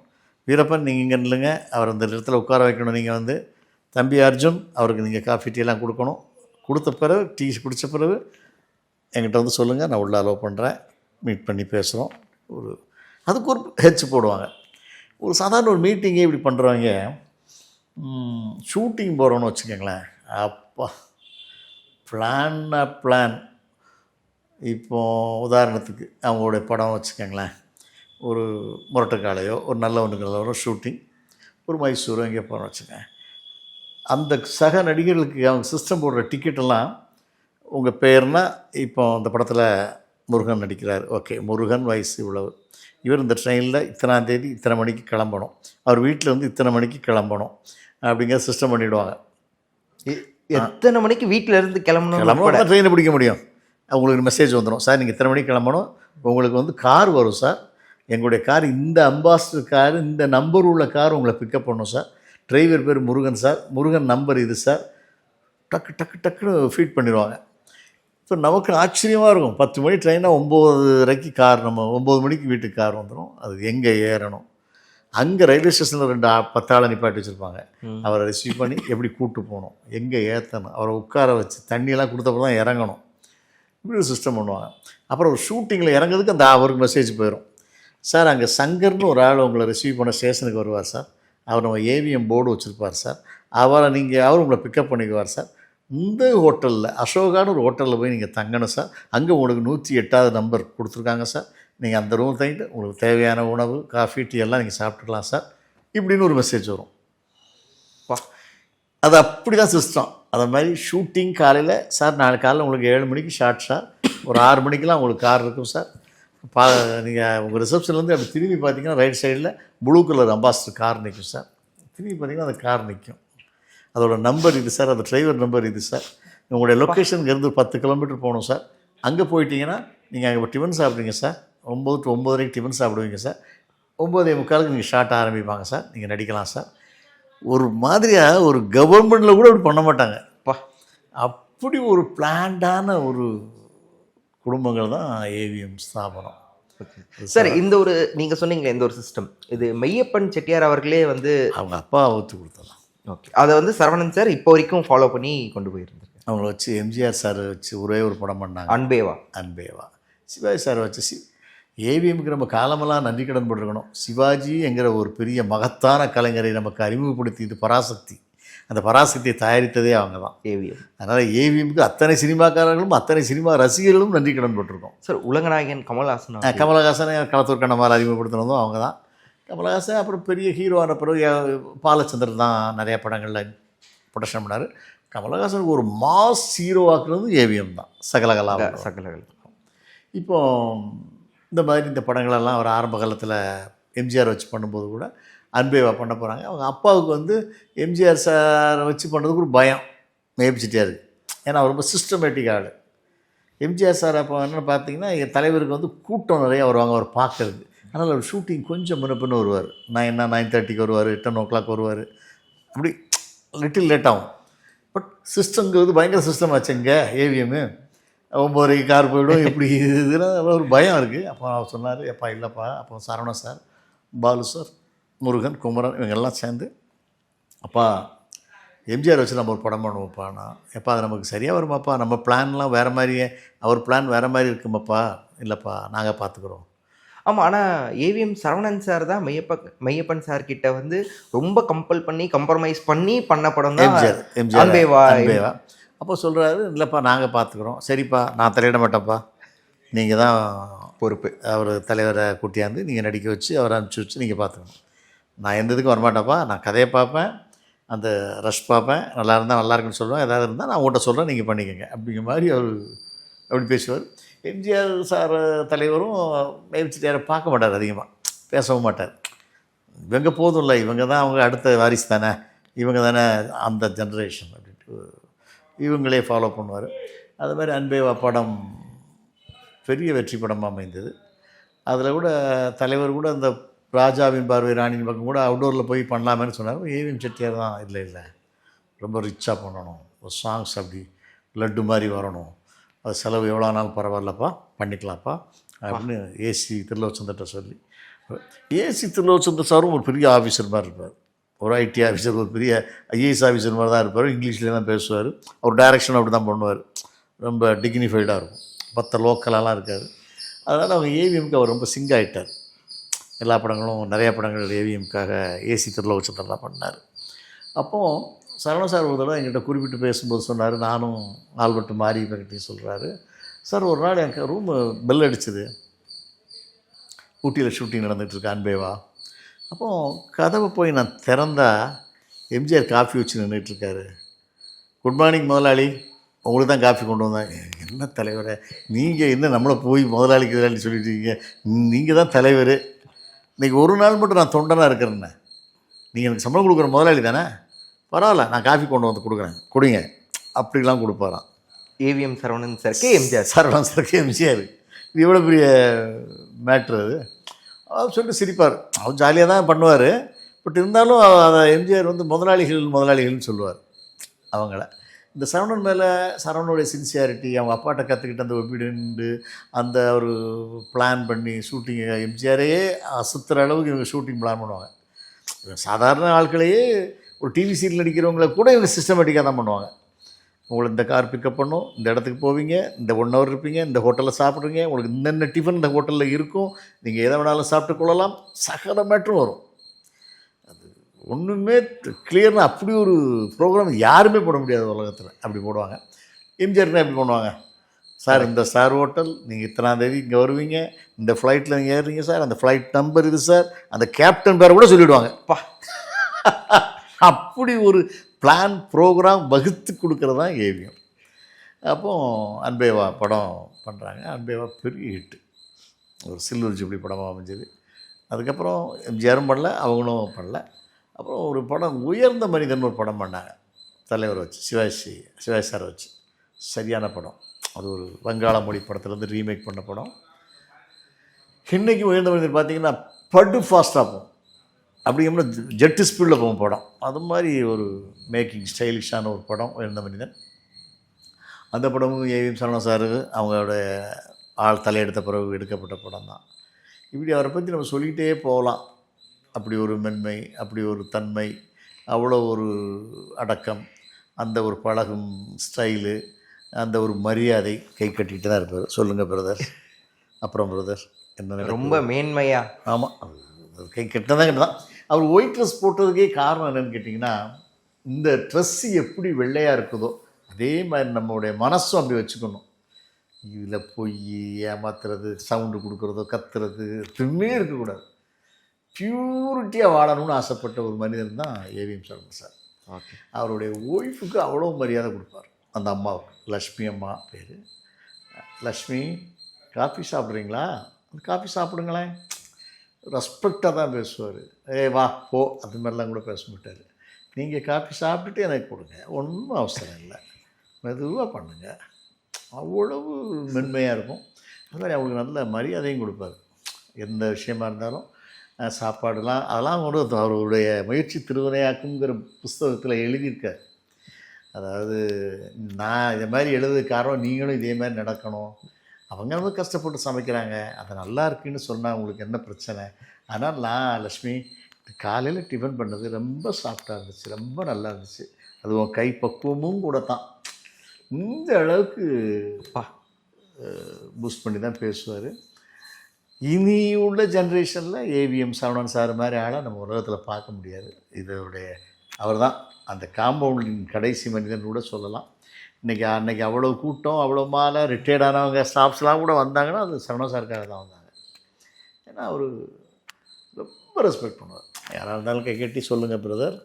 வீரப்பன் நீங்கள் இங்கே நில்லுங்க, அவர் அந்த இடத்துல உட்கார வைக்கணும், நீங்கள் வந்து தம்பி அர்ஜுன் அவருக்கு நீங்கள் காஃபி டீ எல்லாம் கொடுக்கணும், கொடுத்த பிறகு டீ குடித்த பிறகு என்கிட்ட வந்து சொல்லுங்கள், நான் உள்ள அலோவ் பண்ணுறேன், மீட் பண்ணி பேசுகிறோம். அதுக்கு ஒரு ஹெச் போடுவாங்க. ஒரு சாதாரண ஒரு மீட்டிங்கே இப்படி பண்ணுறவங்க ஷூட்டிங் போகிறோன்னு வச்சுக்கோங்களேன், அப்பா பிளான். இப்போது உதாரணத்துக்கு அவங்களுடைய படம் வச்சுக்கோங்களேன், ஒரு முரட்டுக்காலையோ ஒரு நல்ல ஒன்றுங்களோ ஷூட்டிங், ஒரு மைசூரோ எங்கேயோ போகிறோம் வச்சுக்கோங்க. அந்த சக நடிகர்களுக்கு அவங்க சிஸ்டம் போடுற டிக்கெட்டெல்லாம் உங்கள் பேர்னால், இப்போ அந்த படத்தில் முருகன் நடிக்கிறார், ஓகே முருகன் வயசு இவ்வளவு, இவர் இந்த ட்ரெயினில் இத்தனாம் தேதி இத்தனை மணிக்கு கிளம்பணும், அவர் வீட்டில் வந்து இத்தனை மணிக்கு கிளம்பணும் அப்படிங்கிற சிஸ்டம் பண்ணிவிடுவாங்க. எத்தனை மணிக்கு வீட்டில் இருந்து கிளம்பணும் ட்ரெயினை பிடிக்க முடியும். உங்களுக்கு மெசேஜ் வந்துடும், சார் நீங்கள் இத்தனை மணிக்கு கிளம்பணும், உங்களுக்கு வந்து கார் வரும் சார், எங்களுடைய கார் இந்த அம்பாஸ்டர் கார், இந்த நம்பர் உள்ள கார் உங்களை பிக்கப் பண்ணும் சார், டிரைவர் பேர் முருகன் சார், முருகன் நம்பர் இது சார், டக்குன்னு ஃபீட் பண்ணிடுவாங்க. ஸோ நமக்கு ஆச்சரியமாக இருக்கும், 10 மணி ட்ரெயினாக 9:30க்கு கார், நம்ம 9 மணிக்கு வீட்டுக்கு கார் வந்துடும். அது எங்கே ஏறணும், அங்கே ரயில்வே ஸ்டேஷனில் 10 ஆளை நிப்பாட்டி வச்சுருப்பாங்க, அவரை ரிசீவ் பண்ணி எப்படி கூப்பிட்டு போகணும், எங்கே ஏற்றணும், அவரை உட்கார வச்சு தண்ணியெல்லாம் கொடுத்தப்போ தான் இறங்கணும், இப்படி ஒரு சிஸ்டம் பண்ணுவாங்க. அப்புறம் ஒரு ஷூட்டிங்கில் இறங்குறதுக்கு அந்த அவருக்கு மெசேஜ் போயிடும், சார் அங்கே சங்கர்னு ஒரு ஆள் உங்களை ரிசீவ் பண்ண ஸ்டேஷனுக்கு வருவார் சார், அவர் நம்ம ஏவிஎம் போர்டு வச்சுருப்பார் சார், அவர் உங்களை பிக்கப் பண்ணிக்குவார் சார், இந்த ஹோட்டலில் அசோகான்னு ஒரு ஹோட்டலில் போய் நீங்கள் தங்கணும் சார், அங்கே உங்களுக்கு 108வது நம்பர் கொடுத்துருக்காங்க சார், நீங்கள் அந்த ரூம் தங்கிட்டு உங்களுக்கு தேவையான உணவு காஃபி டீ எல்லாம் நீங்கள் சாப்பிட்டுக்கலாம் சார், இப்படின்னு ஒரு மெசேஜ் வரும். அது அப்படி தான் சிஸ்டம். அதை மாதிரி ஷூட்டிங் காலையில் சார், நாளைக்கு காலையில் உங்களுக்கு 7 மணிக்கு ஷார்ட் சார், ஒரு 6 மணிக்கெலாம் உங்களுக்கு கார் இருக்கும் சார், நீங்கள் உங்கள் ரிசப்ஷன்லேருந்து அப்படி திரும்பி பார்த்தீங்கன்னா ரைட் சைடில் ப்ளூ கலர் அம்பாஸ்டர் கார் நிற்கும் சார், திரும்பி பார்த்தீங்கன்னா அந்த கார் நிற்கும், அதோட நம்பர் இது சார், அந்த டிரைவர் நம்பர் இது சார், உங்களுடைய லொக்கேஷனுக்கு 10 கிலோமீட்டர் போகணும் சார், அங்கே போயிட்டீங்கன்னா நீங்கள் அங்கே டிஃபன் சாப்பிட்றீங்க சார், 9 to 9:30 டிஃபன் சாப்பிடுவீங்க சார், 9:45 நீங்கள் ஷார்ட் ஆரம்பிப்பாங்க சார், நீங்கள் நடிக்கலாம் சார். ஒரு மாதிரியாக ஒரு கவர்மெண்ட்டில் கூட அப்படி பண்ண மாட்டாங்க, அப்படி ஒரு பிளான்டான ஒரு குடும்பங்கள் தான் ஏவிஎம் ஸ்தாபனம். சார் இந்த ஒரு நீங்கள் சொன்னீங்களே இந்த ஒரு சிஸ்டம், இது மெய்யப்பன் செட்டியார் அவர்களே வந்து அவங்க அப்பா ஒத்து கொடுத்தலாம். ஓகே, அதை வந்து சரவணன் சார் இப்போ வரைக்கும் ஃபாலோ பண்ணி கொண்டு போயிருந்தாங்க. அவங்கள வச்சு எம்ஜிஆர் சார் வச்சு ஒரே ஒரு படம் பண்ணாங்க, அன்பேவா. சிவாஜி சார் வச்சு ஏவிஎம்க்கு நம்ம காலமெல்லாம் நன்றி கடன் பட்டிருக்கணும். சிவாஜி என்கிற ஒரு பெரிய மகத்தான கலைஞரை நமக்கு அறிமுகப்படுத்தியது பராசக்தி, அந்த பராசக்தியை தயாரித்ததே அவங்க தான் ஏவிஎம். அதனால் ஏவிஎம்க்கு அத்தனை சினிமாக்காரர்களும் அத்தனை சினிமா ரசிகர்களும் நன்றி கடன் பட்டிருக்கோம். சார் உலகநாயகன் கமலஹாசனை களத்தூர் கண்ணமால் அறிமுகப்படுத்தினதும் அவங்க தான். கமலஹாசன் அப்புறம் பெரிய ஹீரோவான பிறகு பாலச்சந்தர் தான் நிறையா படங்களில் ப்ரொடக்ஷன் பண்ணார். கமலஹாசனுக்கு ஒரு மாஸ் ஹீரோவாக்குறது ஏவிஎம் தான், சகலகலா. இப்போ இந்த மாதிரி இந்த படங்களெல்லாம் அவர் ஆரம்ப காலத்தில் எம்ஜிஆர் வச்சு பண்ணும்போது கூட அன்பேவா பண்ண போகிறாங்க. அவங்க அப்பாவுக்கு வந்து எம்ஜிஆர் சாரை வச்சு பண்ணுறதுக்கு ஒரு பயம் மேபி செட்டியாருக்கு, ஏன்னா அவர் ரொம்ப சிஸ்டமேட்டிக் ஆள். எம்ஜிஆர் சார் அப்போ என்னென்னு பார்த்தீங்கன்னா எங்கள் தலைவருக்கு வந்து கூட்டம் நிறையா வருவாங்க அவர் பார்க்கறதுக்கு, அதனால் அவர் ஷூட்டிங் கொஞ்சம் முன்னப்பின்னு வருவார், 9:30 வருவார், 10 வருவார், அப்படி லிட்டில் லேட் ஆகும். பட் சிஸ்டங்கிறது பயங்கர சிஸ்டம் ஆச்சுங்க ஏவிஎம்மு, 9:30 கார் போய்டும், எப்படி இதுன்னா ஒரு பயம் இருக்குது. அப்போ அவர் சொன்னார், எப்பா இல்லைப்பா, அப்போ சரவணன் சார், பாலு சார், முருகன், குமரன் இவங்கெல்லாம் சேர்ந்து, அப்பா எம்ஜிஆர் வச்சு நம்ம ஒரு படம் பண்ணுவோம்ப்பாண்ணா, எப்பா அது நமக்கு சரியாக வருமாப்பா, நம்ம பிளான்லாம் வேறு மாதிரியே, அவர் பிளான் வேறு மாதிரி இருக்குமாப்பா, இல்லைப்பா நாங்கள் பார்த்துக்குறோம். ஆமாம், ஆனால் ஏவிஎம் சரவணன் சார் தான் மெய்யப்பன் சார் கிட்ட வந்து ரொம்ப கம்பல் பண்ணி கம்ப்ரமைஸ் பண்ணி பண்ண படம் தான் எம்ஜிஆர் அன்பேவா. அப்போ சொல்கிறாரு, இல்லைப்பா நாங்கள் பார்த்துக்குறோம், சரிப்பா நான் தலையிட மாட்டேன்ப்பா, நீங்கள் தான் பொறுப்பு, அவர் தலைவரை கூட்டியாந்து நீங்கள் நடிக்க வச்சு அவரை அனுப்பிச்சி வச்சு நீங்கள் பார்த்துக்கணும், நான் எந்த இதுக்கும் வரமாட்டேன்ப்பா, நான் கதையை பார்ப்பேன், அந்த ரஷ் பார்ப்பேன், நல்லா இருந்தால் நல்லா இருக்குன்னு சொல்லுவேன், ஏதாவது இருந்தால் நான் உங்கள்கிட்ட சொல்கிறேன் நீங்கள் பண்ணிக்கோங்க அப்படிங்கிற மாதிரி அவர் அப்படி பேசுவார். எம்ஜிஆர் சார் தலைவரும் மேய்ச்சிட்டாரை பார்க்க மாட்டார், அதிகமாக பேசவும் மாட்டார், இவங்க போதும் இல்லை, இவங்க தான் அவங்க அடுத்த வாரிசு தானே, இவங்க தானே அந்த ஜென்ரேஷன் அப்படின்ட்டு இவங்களே ஃபாலோ பண்ணுவார். அது மாதிரி அன்பேவா படம் பெரிய வெற்றி படமாக அமைந்தது. அதில் கூட தலைவர் கூட அந்த ராஜாவின் பார்வை ராணியின் பக்கம் கூட அவுட்டோரில் போய் பண்ணலாமேன்னு சொன்னார். ஏவிஎம் செட்டியார் தான் இல்லை ரொம்ப ரிச்சாக பண்ணணும், ஒரு சாங்ஸ் அப்படி லட்டு மாதிரி வரணும், அது செலவு எவ்வளோ நாள் பரவாயில்லப்பா பண்ணிக்கலாம்ப்பா அப்படின்னு ஏசி திருலோச்சந்திட்ட சொல்லி. ஏசி திருலோச்சந்தர் சாரும் ஒரு பெரிய ஆஃபீஸர் மாதிரி இருப்பார், ஒரு ஐடி ஆஃபீஸர், ஒரு பெரிய ஐஏஎஸ் ஆஃபீஸர் மாதிரி தான் இருப்பார். இங்கிலீஷ்லேயே தான் பேசுவார். அவர் டைரக்ஷன் அப்படி தான் பண்ணுவார். ரொம்ப டிக்னிஃபைடாக இருக்கும். மற்ற லோக்கலாலாம் இருக்காது. அதனால் அவங்க ஏவிஎம்க்கு அவர் ரொம்ப சிங்க் ஆகிட்டார். எல்லா படங்களும் நிறையா படங்கள் ஏவிஎம்க்காக ஏசி திருலோச்சந்தர் தான் பண்ணார். அப்போது சரவண சார் ஒரு தடவை என்கிட்ட குறிப்பிட்டு பேசும்போது சொன்னார், நானும் ஆல்பர்ட் மாரி பற்றியும் சொல்கிறாரு, சார் ஒரு நாள் எனக்கு ரூமு பெல் அடிச்சுது, ஊட்டியில் ஷூட்டிங் நடந்துகிட்ருக்கு அன்பேவா. அப்போது கதவை போய் நான் திறந்தா எம்ஜிஆர் காஃபி வச்சு நின்றுட்டுருக்காரு. குட் மார்னிங் முதலாளி, உங்களுக்கு தான் காஃபி கொண்டு வந்தேன். என்ன தலைவரை நீங்கள் என்ன நம்மளை போய் முதலாளிக்கு முதலாளி சொல்லிட்டுருக்கீங்க, நீங்கள் தான் தலைவர். இன்றைக்கி ஒரு நாள் மட்டும் நான் தொண்டனாக இருக்கிறேன்னே, நீங்கள் எனக்கு சம்பளம் கொடுக்குற முதலாளி தானே, பரவாயில்ல நான் காஃபி கொண்டு வந்து கொடுக்குறேன், குடிங்க அப்படிலாம் கொடுப்பாராம். ஏவிஎம் சரவணன் சாருக்கு எம்ஜிஆர், சரவணன் சாருக்கு எம்ஜிஆர். இது எவ்வளோ பெரிய மேட்ரு அது. அவர் சொல்லிட்டு சிரிப்பார். அவர் ஜாலியாக தான் பண்ணுவார். பட் இருந்தாலும் அதை எம்ஜிஆர் வந்து முதலாளிகள்னு சொல்லுவார் அவங்கள. இந்த சரவணன் மேலே சரவணனுடைய சின்சியாரிட்டி, அவங்க அப்பாட்ட கற்றுக்கிட்ட அந்த ஒபீடியன்ட்டு, அந்த ஒரு பிளான் பண்ணி ஷூட்டிங்கை எம்ஜிஆரையே அசுத்துற அளவுக்கு இவங்க ஷூட்டிங் பிளான் பண்ணுவாங்க. சாதாரண ஆட்களையே ஒரு டிவி சீரியல் நடிக்கிறவங்கள கூட இவங்க சிஸ்டமேட்டிக்காக தான் பண்ணுவாங்க. உங்களை இந்த கார் பிக்கப் பண்ணும், இந்த இடத்துக்கு போவீங்க, இந்த 1 hour இருப்பீங்க, இந்த ஹோட்டலில் சாப்பிட்றீங்க, உங்களுக்கு இன்னென்ன டிஃபன் இந்த ஹோட்டலில் இருக்கும், நீங்கள் எதை வேணாலும் சாப்பிட்டு கொள்ளலாம், சகல மேட்ரும் வரும். அது ஒன்றுமே கிளியர்னா அப்படி ஒரு ப்ரோக்ராம் யாருமே போட முடியாது உலகத்தில். அப்படி போடுவாங்க. எம்ஜிஆர்னா எப்படி பண்ணுவாங்க, சார் இந்த ஸ்டார் ஹோட்டல், நீங்கள் இத்தனாம் தேதி இங்கே வருவீங்க, இந்த ஃப்ளைட்டில் நீங்கள் ஏறுறீங்க சார், அந்த ஃப்ளைட் நம்பர் இது சார், அந்த கேப்டன் பேரை கூட சொல்லிவிடுவாங்க. அப்படி ஒரு பிளான் ப்ரோக்ராம் வகுத்து கொடுக்குறது தான் ஏவிஎம். அப்போது அன்பேவா படம் பண்ணுறாங்க. அன்பேவா பெரிய ஹிட்டு, ஒரு சில்வர் ஜூப்ளி படமாக அமைஞ்சது. அதுக்கப்புறம் எம்ஜிஆரும் பண்ணல, அவங்களும் பண்ணல. அப்புறம் ஒரு படம் உயர்ந்த மனிதன் ஒரு படம் பண்ணாங்க தலைவர் வச்சு, சிவாஜி சாரை வச்சு. சரியான படம் அது. ஒரு வங்காள மொழி படத்துலேருந்து ரீமேக் பண்ண படம். இன்றைக்கி உயர்ந்த மனிதன் பார்த்திங்கன்னா படு ஃபாஸ்ட்டாக போகும், அப்படிங்கிற ஜெட்டு ஸ்பீடில் போகும் படம். அது மாதிரி ஒரு மேக்கிங் ஸ்டைலிஷான ஒரு படம் உயர்ந்த மனிதன். அந்த படமும் ஏவிஎம் சரவணன் சார் அவங்களோட ஆள் தலையெடுத்த பிறகு எடுக்கப்பட்ட படம் தான். இப்படி அவரை பற்றி நம்ம சொல்லிகிட்டே போகலாம். அப்படி ஒரு மென்மை, அப்படி ஒரு தன்மை, அவ்வளோ ஒரு அடக்கம், அந்த ஒரு பழகும் ஸ்டைலு, அந்த ஒரு மரியாதை, கை கட்டிகிட்டு தான் இருப்பார். சொல்லுங்கள் பிரதர். அப்புறம் பிரதர் என்ன ரொம்ப மேன்மையா? ஆமாம், கை கட்டினதான் தான். அவர் ஒயிட் ட்ரெஸ் போட்டதுக்கே காரணம் என்னென்னு கேட்டிங்கன்னா, இந்த ட்ரெஸ்ஸு எப்படி வெள்ளையாக இருக்குதோ அதே மாதிரி நம்மளுடைய மனசும் அப்படி வச்சுக்கணும். இதில் பொய் ஏமாத்துறது, சவுண்டு கொடுக்குறதோ, கத்துறது எதுவுமே இருக்கக்கூடாது. பியூரிட்டியாக வாழணும்னு ஆசைப்பட்ட ஒரு மனிதன் தான் ஏவிஎம் சரவணன் சார். ஓகே. அவருடைய ஒய்ஃபுக்கு அவ்வளோ மரியாதை கொடுப்பார். அந்த அம்மாவுக்கு, லக்ஷ்மி அம்மா பேர். லக்ஷ்மி காஃபி சாப்பிட்றீங்களா, அந்த காஃபி சாப்பிடுங்களேன். ரெஸ்பெக்டாக தான் பேசுவார். வா போ அது மாதிரிலாம் கூட பேச மாட்டார். நீங்கள் காஃபி சாப்பிட்டுட்டு எனக்கு கொடுங்க, ஒன்றும் அவசரம் இல்லை, மெதுவாக பண்ணுங்கள். அவ்வளவு மென்மையாக இருக்கும். அது மாதிரி அவங்களுக்கு நல்ல மரியாதையும் கொடுப்பார். எந்த விஷயமா இருந்தாலும் சாப்பாடுலாம் அதெல்லாம் கூட அவருடைய முயற்சி திருவினையாக்குங்கிற புஸ்தகத்தில் எழுதியிருக்கார். அதாவது நான் இதை மாதிரி எழுதுறது காரணம் நீங்களும் இதே மாதிரி நடக்கணும். அவங்க வந்து கஷ்டப்பட்டு சமைக்கிறாங்க, அது நல்லா இருக்குன்னு சொன்னால் உங்களுக்கு என்ன பிரச்சனை. ஆனால் நான் லக்ஷ்மி காலையில் டிஃபன் பண்ணது ரொம்ப சாஃப்டாக இருந்துச்சு, ரொம்ப நல்லா இருந்துச்சு, அது உன் கை பக்குவமும் கூட தான். இந்த அளவுக்கு பூஸ்ட் பண்ணி தான் பேசுவார். இனி உள்ள ஜென்ரேஷனில் ஏவிஎம் சரவணன் சார் மாதிரி ஆளை நம்ம உலகத்தில் பார்க்க முடியாது. இதோடைய அவர் தான் அந்த காம்பவுண்டின் கடைசி மனிதன் கூட சொல்லலாம். அன்றைக்கி அவ்வளோ கூட்டம், அவ்வளோ மாலை, ரிட்டையர்டானவங்க ஸ்டாஃப்ஸ்லாம் கூட வந்தாங்கன்னா அது சரவணன் சாருக்காக தான் வந்தாங்க. ஏன்னா அவர் ரொம்ப ரெஸ்பெக்ட் பண்ணுவார். யாராக இருந்தாலும் கை கட்டி சொல்லுங்கள் பிரதர்,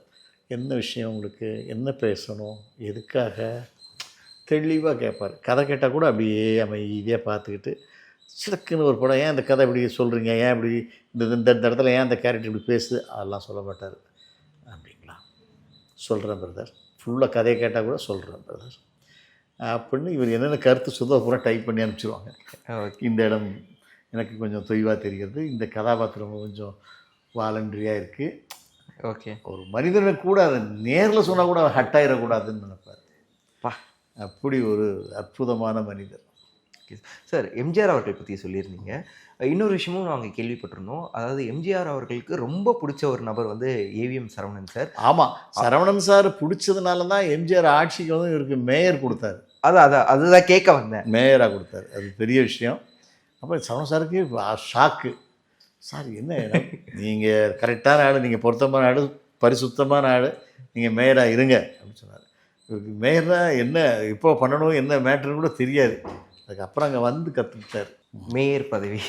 என்ன விஷயம் உங்களுக்கு, என்ன பேசணும், எதுக்காக, தெளிவாக கேட்பார். கதை கேட்டால் கூட அப்படியே அமைதியாக பார்த்துக்கிட்டு சிறக்குன்னு ஒரு படம், ஏன் இந்த கதை இப்படி சொல்கிறீங்க, ஏன் இப்படி இந்த இடத்துல ஏன் இந்த கேரக்டர் இப்படி பேசுது, அதெல்லாம் சொல்ல மாட்டார். அப்படிங்களா, சொல்கிறேன் பிரதர், ஃபுல்லாக கதையை கேட்டால் கூட சொல்கிறேன் பிரதர் அப்படின்னு இவர் என்னென்ன கருத்து சொல்லுதோ பூரா டைப் பண்ணி அனுப்பிச்சிடுவாங்க. இந்த இடம் எனக்கு கொஞ்சம் தொய்வாக தெரிகிறது, இந்த கதாபாத்திரம் கொஞ்சம் வாலண்டரியாக இருக்குது. ஓகே. ஒரு மனிதனை கூட அதை நேரில் சொன்னால் கூட ஹட் ஆகிடக்கூடாதுன்னு நினைப்பார். அப்படி ஒரு அற்புதமான மனிதர். ஓகே சார், எம்ஜிஆர் அவர்கள் பற்றி சொல்லியிருந்தீங்க. இன்னொரு விஷயமும் நாங்கள் கேள்விப்பட்டிருந்தோம். அதாவது எம்ஜிஆர் அவர்களுக்கு ரொம்ப பிடிச்ச ஒரு நபர் வந்து ஏவிஎம் சரவணன் சார். ஆமாம், சரவணன் சார் பிடிச்சதுனால தான் எம்ஜிஆர் ஆட்சிக்கு வந்து இவருக்கு மேயர் கொடுத்தாரு. அதுதான் கேட்க வந்தேன். மேயராக கொடுத்தாரு, அது பெரிய விஷயம். அப்போ சரவணன் சாருக்கு ஷாக்கு. சார் என்ன நீங்கள் கரெக்டான ஆள், நீங்கள் பொருத்தமான ஆள், பரிசுத்தமான ஆள், நீங்கள் மேயராக இருங்க அப்படின்னு சொன்னார். இவருக்கு மேயராக என்ன இப்போ பண்ணணும், என்ன மேட்ருன்னு கூட தெரியாது. அதுக்கப்புறம் அங்கே வந்து கற்றுக்கிட்டார் மேயர் பதவி.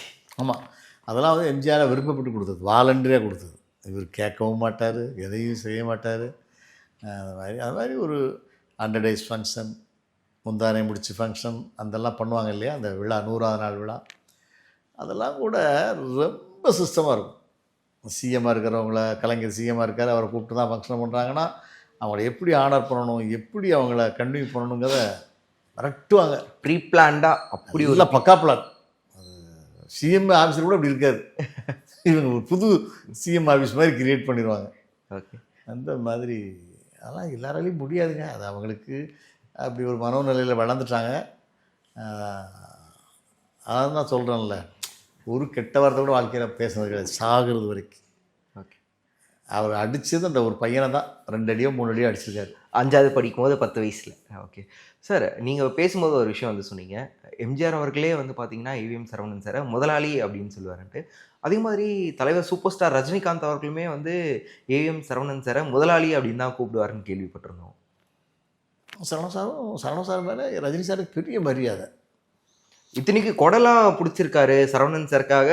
ஆமாம், அதெல்லாம் வந்து எம்ஜிஆரை விருப்பப்பட்டு கொடுத்தது, வாலண்டரியாக கொடுத்தது. இவர் கேட்கவும் மாட்டார், எதையும் செய்ய மாட்டார். அது மாதிரி ஒரு 100 days ஃபங்க்ஷன், முந்தானை முடிச்சு ஃபங்க்ஷன் அதெல்லாம் பண்ணுவாங்க இல்லையா, அந்த விழா 100ஆவது நாள் விழா, அதெல்லாம் கூட ரொம்ப சிஸ்டமாக இருக்கும். சிஎம்மாக இருக்கிறவங்கள, கலைஞர் சிஎம்மாக இருக்கார், அவரை கூப்பிட்டு தான் ஃபங்க்ஷன் பண்ணுறாங்கன்னா அவங்கள எப்படி ஆனர் பண்ணணும், எப்படி அவங்கள கன்டினியூ பண்ணணுங்கிறத மிரட்டுவாங்க. ப்ரீ பிளான்டாக அப்படி இல்லை பக்கா பிளான். சிஎம் ஆஃபீஸர் கூட அப்படி இருக்காது, இவங்க ஒரு புது சிஎம் ஆஃபீஸ் மாதிரி கிரியேட் பண்ணிடுவாங்க. ஓகே, அந்த மாதிரி அதெல்லாம் எல்லாராலையும் முடியாதுங்க. அது அவங்களுக்கு அப்படி ஒரு மனோநிலையில் வளர்ந்துட்டாங்க. அதான் நான் சொல்கிறேன்ல, ஒரு கெட்ட வார்த்தை கூட வாழ்க்கையில் பேசுனது கிடையாது சாகிறது வரைக்கும். ஓகே, அவர் அடித்தது அந்த ஒரு பையனை தான் 2 அடியோ 3 அடியோ அடிச்சிருக்காரு. 5வது படிக்கும்போது 10 வயசில். ஓகே சார், நீங்கள் பேசும்போது ஒரு விஷயம் வந்து சொன்னீங்க, எம்ஜிஆர் அவர்களே வந்து பார்த்தீங்கன்னா ஏவிஎம் சரவணன் சாரை முதலாளி அப்படின்னு சொல்லுவாருன்ட்டு. அதே மாதிரி தலைவர் சூப்பர் ஸ்டார் ரஜினிகாந்த் அவர்களுமே வந்து ஏவிஎம் சரவணன் சாரை முதலாளி அப்படின்னு தான் கூப்பிடுவாருன்னு கேள்விப்பட்டிருந்தோம். சரவணன் சார் மேலே ரஜினி சாருக்கு பெரிய மரியாதை. இத்தனைக்கு கொடைலாம் பிடிச்சிருக்காரு சரவணன் சாருக்காக.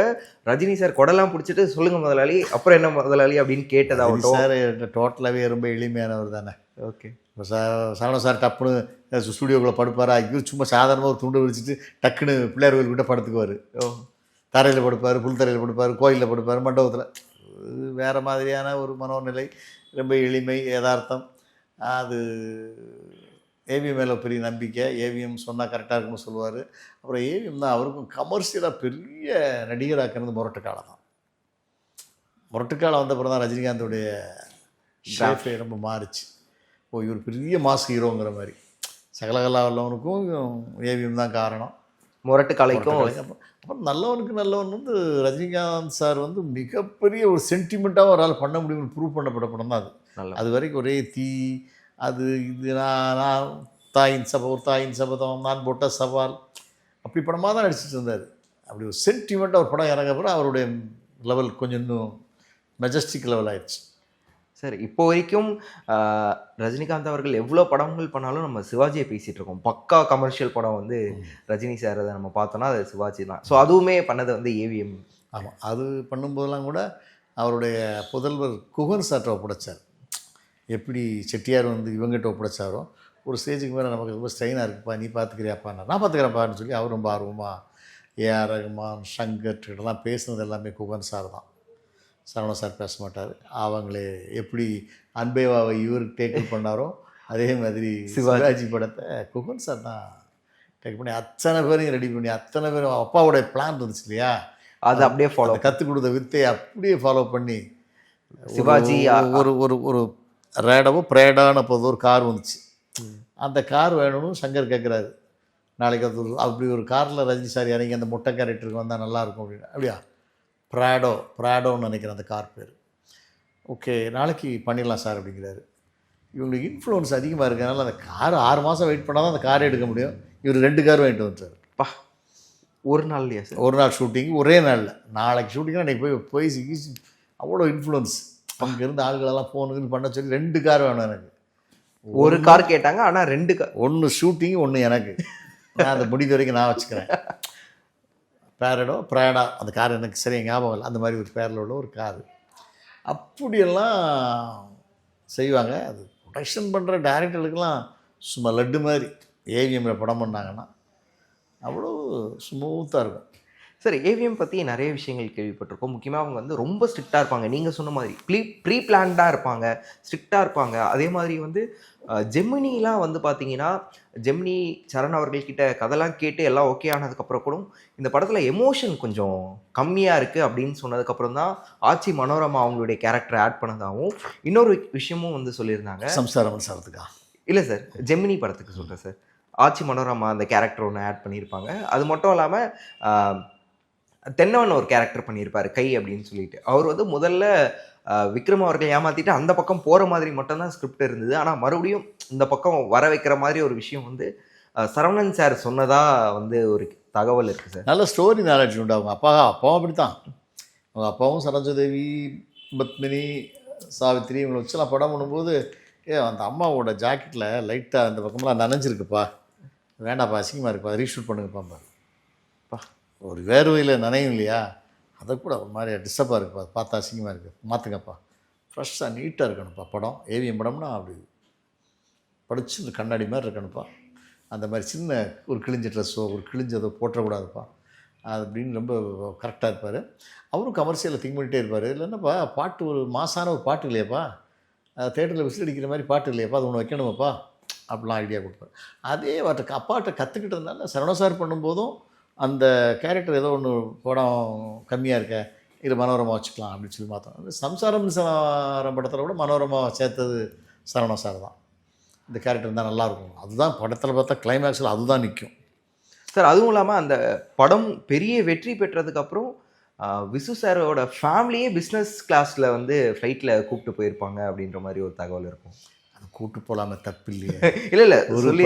ரஜினி சார் கொடைலாம் பிடிச்சிட்டு சொல்லுங்க முதலாளி, அப்புறம் என்ன முதலாளி அப்படின்னு கேட்டதாகட்டும். சார் டோட்டலாகவே ரொம்ப எளிமையானவர் தானே. ஓகே, இப்போ சரவணன் சார் டப்புன்னு ஸ்டூடியோக்குள்ளே படுப்பார். ஐயோ சும்மா சாதாரணமாக ஒரு துண்டு விரிச்சிட்டு டக்குன்னு பிள்ளையார் கோயில்கிட்ட படுத்துக்குவார். தரையில் படுப்பார், புல் தரையில் படுப்பார், கோயிலில் படுப்பார், மண்டபத்தில். வேறு மாதிரியான ஒரு மனோநிலை, ரொம்ப எளிமை, யதார்த்தம். அது ஏவிஎம் மேலே பெரிய நம்பிக்கை. ஏவிஎம் சொன்னால் கரெக்டாக இருக்குன்னு சொல்லுவார். அப்புறம் ஏவிஎம் தான் அவருக்கும் கமர்ஷியலாக பெரிய நடிகராக்கிறது முரட்டுக்காலம் தான். முரட்டுக்காலம் வந்த அப்புறம் தான் ரஜினிகாந்தோடைய ஷேஃபே ரொம்ப மாறிச்சு. ஓ இவர் பெரிய மாஸ் ஹீரோங்கிற மாதிரி. சகலகலா வல்லவனுக்கும் ஏவிஎம் தான் காரணம், முரட்டுக்காலைக்கும். அப்புறம் நல்லவனுக்கு நல்லவன் வந்து ரஜினிகாந்த் சார் வந்து மிகப்பெரிய ஒரு சென்டிமெண்ட்டாக ஒரு ஆள் பண்ண முடியும்னு ப்ரூவ் பண்ணப்பட்ட படம் தான் அது. அது வரைக்கும் ஒரே தீ, அது இது, நான் தாயின் சபதம், நான் போட்ட சவால், அப்படி படமாக தான் நடிச்சிட்டு இருந்தார். அப்படி ஒரு சென்டிமெண்ட்டாக ஒரு படம் இறங்கப்புறம் அவருடைய லெவல் கொஞ்சம் இன்னும் மெஜஸ்டிக் லெவல் ஆயிடுச்சு. சார், இப்போ வரைக்கும் ரஜினிகாந்த் அவர்கள் எவ்வளோ படங்கள் பண்ணாலும் நம்ம சிவாஜியை பேசிகிட்டு இருக்கோம். பக்கா கமர்ஷியல் படம் வந்து ரஜினி சார் அதை நம்ம பார்த்தோன்னா அது சிவாஜி தான். ஸோ அதுவுமே பண்ணது வந்து ஏவிஎம். ஆமாம், அது பண்ணும்போதெல்லாம் கூட அவருடைய புதல்வர் குகன் சார்ட்ட ஒப்படைச்சார். எப்படி செட்டியார் வந்து இவங்ககிட்ட ஒப்படைச்சாரோ, ஒரு ஸ்டேஜுக்கு மேலே நமக்கு ரொம்ப ஸ்ட்ரெயினாக இருக்குப்பா, நீ பார்த்துக்கிறியாப்பா, நான் பார்த்துக்கிறேன்ப்பான்னு சொல்லி அவர் ரொம்ப ஆர்வமாக ஏஆர் ரஹ்மான், சங்கர்கிட்டலாம் பேசுனது எல்லாமே குகன் சார் தான். சரவணன் சார் பேச மாட்டார். அவங்களே எப்படி அன்பேவாவை இவர் டேக்கிள் பண்ணாரோ அதே மாதிரி சிவாஜி படத்தை குகன் சார் தான் டேக் பண்ணி அத்தனை பேரையும் ரெடி பண்ணி, அத்தனை பேரும் அப்பாவோடைய பிளான் இருந்துச்சு இல்லையா, அது அப்படியே ஃபாலோ, கற்றுக் கொடுத்த வித்தையை அப்படியே ஃபாலோ பண்ணி சிவாஜி ஒரு ஒரு ஒரு ரேடவோ பிரேடான போது ஒரு கார் வந்துச்சு. அந்த கார் வேணும்னு சங்கர் கேட்குறாரு. நாளைக்கு அது அப்படி ஒரு காரில் ரஜினி சார் இறங்கி அந்த முட்டை கேரக்டருக்கு வந்தால் நல்லாயிருக்கும் அப்படின்னு. அப்படியா, ப்ராடோன்னு நினைக்கிறேன் அந்த கார் பேர். ஓகே நாளைக்கு பண்ணிடலாம் சார் அப்படிங்கிறாரு. இவங்களுக்கு இன்ஃப்ளூயன்ஸ் அதிகமாக இருக்கிறதுனால அந்த கார் 6 மாதம் வெயிட் பண்ணால் தான் அந்த காரை எடுக்க முடியும். இவர் 2 கார் வாங்கிட்டு வந்துட்டார். பா, ஒரு நாள்லையா சார்? ஒரு நாள் ஷூட்டிங், ஒரே நாளில். நாளைக்கு ஷூட்டிங்னா இன்றைக்கி போய் அவ்வளோ இன்ஃப்ளூயன்ஸ். அங்கே இருந்த ஆளுகளெல்லாம் ஃபோனுன்னு பண்ண சொல்லி 2 கார் வேணும் எனக்கு. ஒரு கார் கேட்டாங்க, ஆனால் 2 கார். 1 ஷூட்டிங், 1 எனக்கு. நான் அந்த முடிவு வரைக்கும் நான் வச்சுக்கிறேன். ப்ராடா அந்த கார் எனக்கு சரியாக ஞாபகம் இல்லை. அந்த மாதிரி ஒரு பேரில் உள்ள ஒரு காரு. அப்படியெல்லாம் செய்வாங்க. அது ப்ரொடக்ஷன் பண்ணுற டைரக்டர்களுக்கெல்லாம் சும்மா லட்டு மாதிரி ஏவிஎம்மில் படம் பண்ணாங்கன்னா அவ்வளோ ஸ்மூத்தாக இருக்கும். சார், ஏவிஎம் பற்றி நிறைய விஷயங்கள் கேள்விப்பட்டிருக்கோம். முக்கியமாக அவங்க வந்து ரொம்ப ஸ்ட்ரிக்டாக இருப்பாங்க. நீங்கள் சொன்ன மாதிரி ப்ரீ பிளான்டாக இருப்பாங்க, ஸ்ட்ரிக்டாக இருப்பாங்க. அதே மாதிரி வந்து ஜெமினிலாம் வந்து பார்த்தீங்கன்னா, ஜெமினி சரண் அவர்கள்கிட்ட கதைலாம் கேட்டு எல்லாம் ஓகே ஆனதுக்கப்புறம் கூட இந்த படத்தில் எமோஷன் கொஞ்சம் கம்மியாக இருக்குது அப்படின்னு சொன்னதுக்கப்புறம் தான் ஆச்சி மனோரமா அவங்களுடைய கேரக்டர் ஆட் பண்ணதாகவும் இன்னொரு விஷயமும் வந்து சொல்லியிருந்தாங்க. சம்சாரம் சாரத்துக்கா இல்லை சார், ஜெமினி படத்துக்கு சொல்கிறேன் சார். ஆச்சி மனோரமா அந்த கேரக்டர் ஒன்று ஆட் பண்ணியிருப்பாங்க. அது மட்டும் இல்லாமல் தென்னவன் ஒரு கேரக்டர் பண்ணியிருப்பாரு கை அப்படின்னு சொல்லிட்டு. அவர் வந்து முதல்ல விக்ரம் அவர்களை ஏமாத்திட்டு அந்த பக்கம் போகிற மாதிரி மட்டும்தான் ஸ்கிரிப்ட் இருந்தது. ஆனால் மறுபடியும் இந்த பக்கம் வர வைக்கிற மாதிரி ஒரு விஷயம் வந்து சரவணன் சார் சொன்னதா வந்து ஒரு தகவல் இருக்குது சார். நல்ல ஸ்டோரி நாலேஜ் உண்டு. அவங்க அப்பாவும் அப்படித்தான். அவங்க அப்பாவும் சரோஜாதேவி, பத்மினி, சாவித்திரி இவங்களை வச்சு நான் படம் பண்ணும்போது அந்த அம்மாவோட ஜாக்கெட்டில் லைட்டாக அந்த பக்கமெல்லாம் நனைஞ்சிருக்குப்பா, வேண்டாப்பா அசிங்கமாக இருக்குப்பா, ரீஷூட் பண்ணுங்கப்பா. ஒரு வேர்வையில் நனையும் இல்லையா, அதை கூட ஒரு மாதிரி டிஸ்டர்பாக இருக்குப்பா, பார்த்தா அசிங்கமாக இருக்குது, மாற்றுங்கப்பா, ஃப்ரெஷ்ஷாக நீட்டாக இருக்கணும்ப்பா படம். ஏவிஎம் படம்னா அப்படி படிச்சு கண்ணாடி மாதிரி இருக்கணும்ப்பா. அந்த மாதிரி சின்ன ஒரு கிழிஞ்ச ட்ரெஸ்ஸோ ஒரு கிழிஞ்சதோ போட்டக்கூடாதுப்பா அப்படின்னு ரொம்ப கரெக்டாக இருப்பார். அவரும் கமர்ஷியலில் திங்க் பண்ணிகிட்டே இருப்பார். இல்லைன்னாப்பா பாட்டு ஒரு மாசான ஒரு பாட்டு இல்லையாப்பா, தேட்டரில் விசில் அடிக்கிற மாதிரி பாட்டு இல்லையாப்பா, அது ஒன்று வைக்கணுமாப்பா அப்படிலாம் ஐடியா கொடுப்பார். அதே அப்பாட்ட கற்றுக்கிட்டதுனால சரவண சார் பண்ணும்போதும் அந்த கேரக்டர் ஏதோ ஒன்று படம் கம்மியாக இருக்க இது மனோரமா வச்சுக்கலாம் அப்படின்னு சொல்லி பார்த்தோம். சம்சாரம் படத்தில் கூட மனோரமா சேர்த்தது சரவண சார் தான். இந்த கேரக்டர் இருந்தால் நல்லாயிருக்கும், அதுதான் படத்தில் பார்த்தா கிளைமேக்ஸில் அதுதான் நிற்கும் சார். அதுவும் இல்லாமல் அந்த படம் பெரிய வெற்றி பெற்றதுக்கப்புறம் விசு சாரோட ஃபேமிலியே பிஸ்னஸ் கிளாஸில் வந்து ஃப்ளைட்டில் கூப்பிட்டு போயிருப்பாங்க அப்படின்ற மாதிரி ஒரு தகவல் இருக்கும். அது கூப்பிட்டு போகலாமே, தப்பு இல்லையே. இல்லை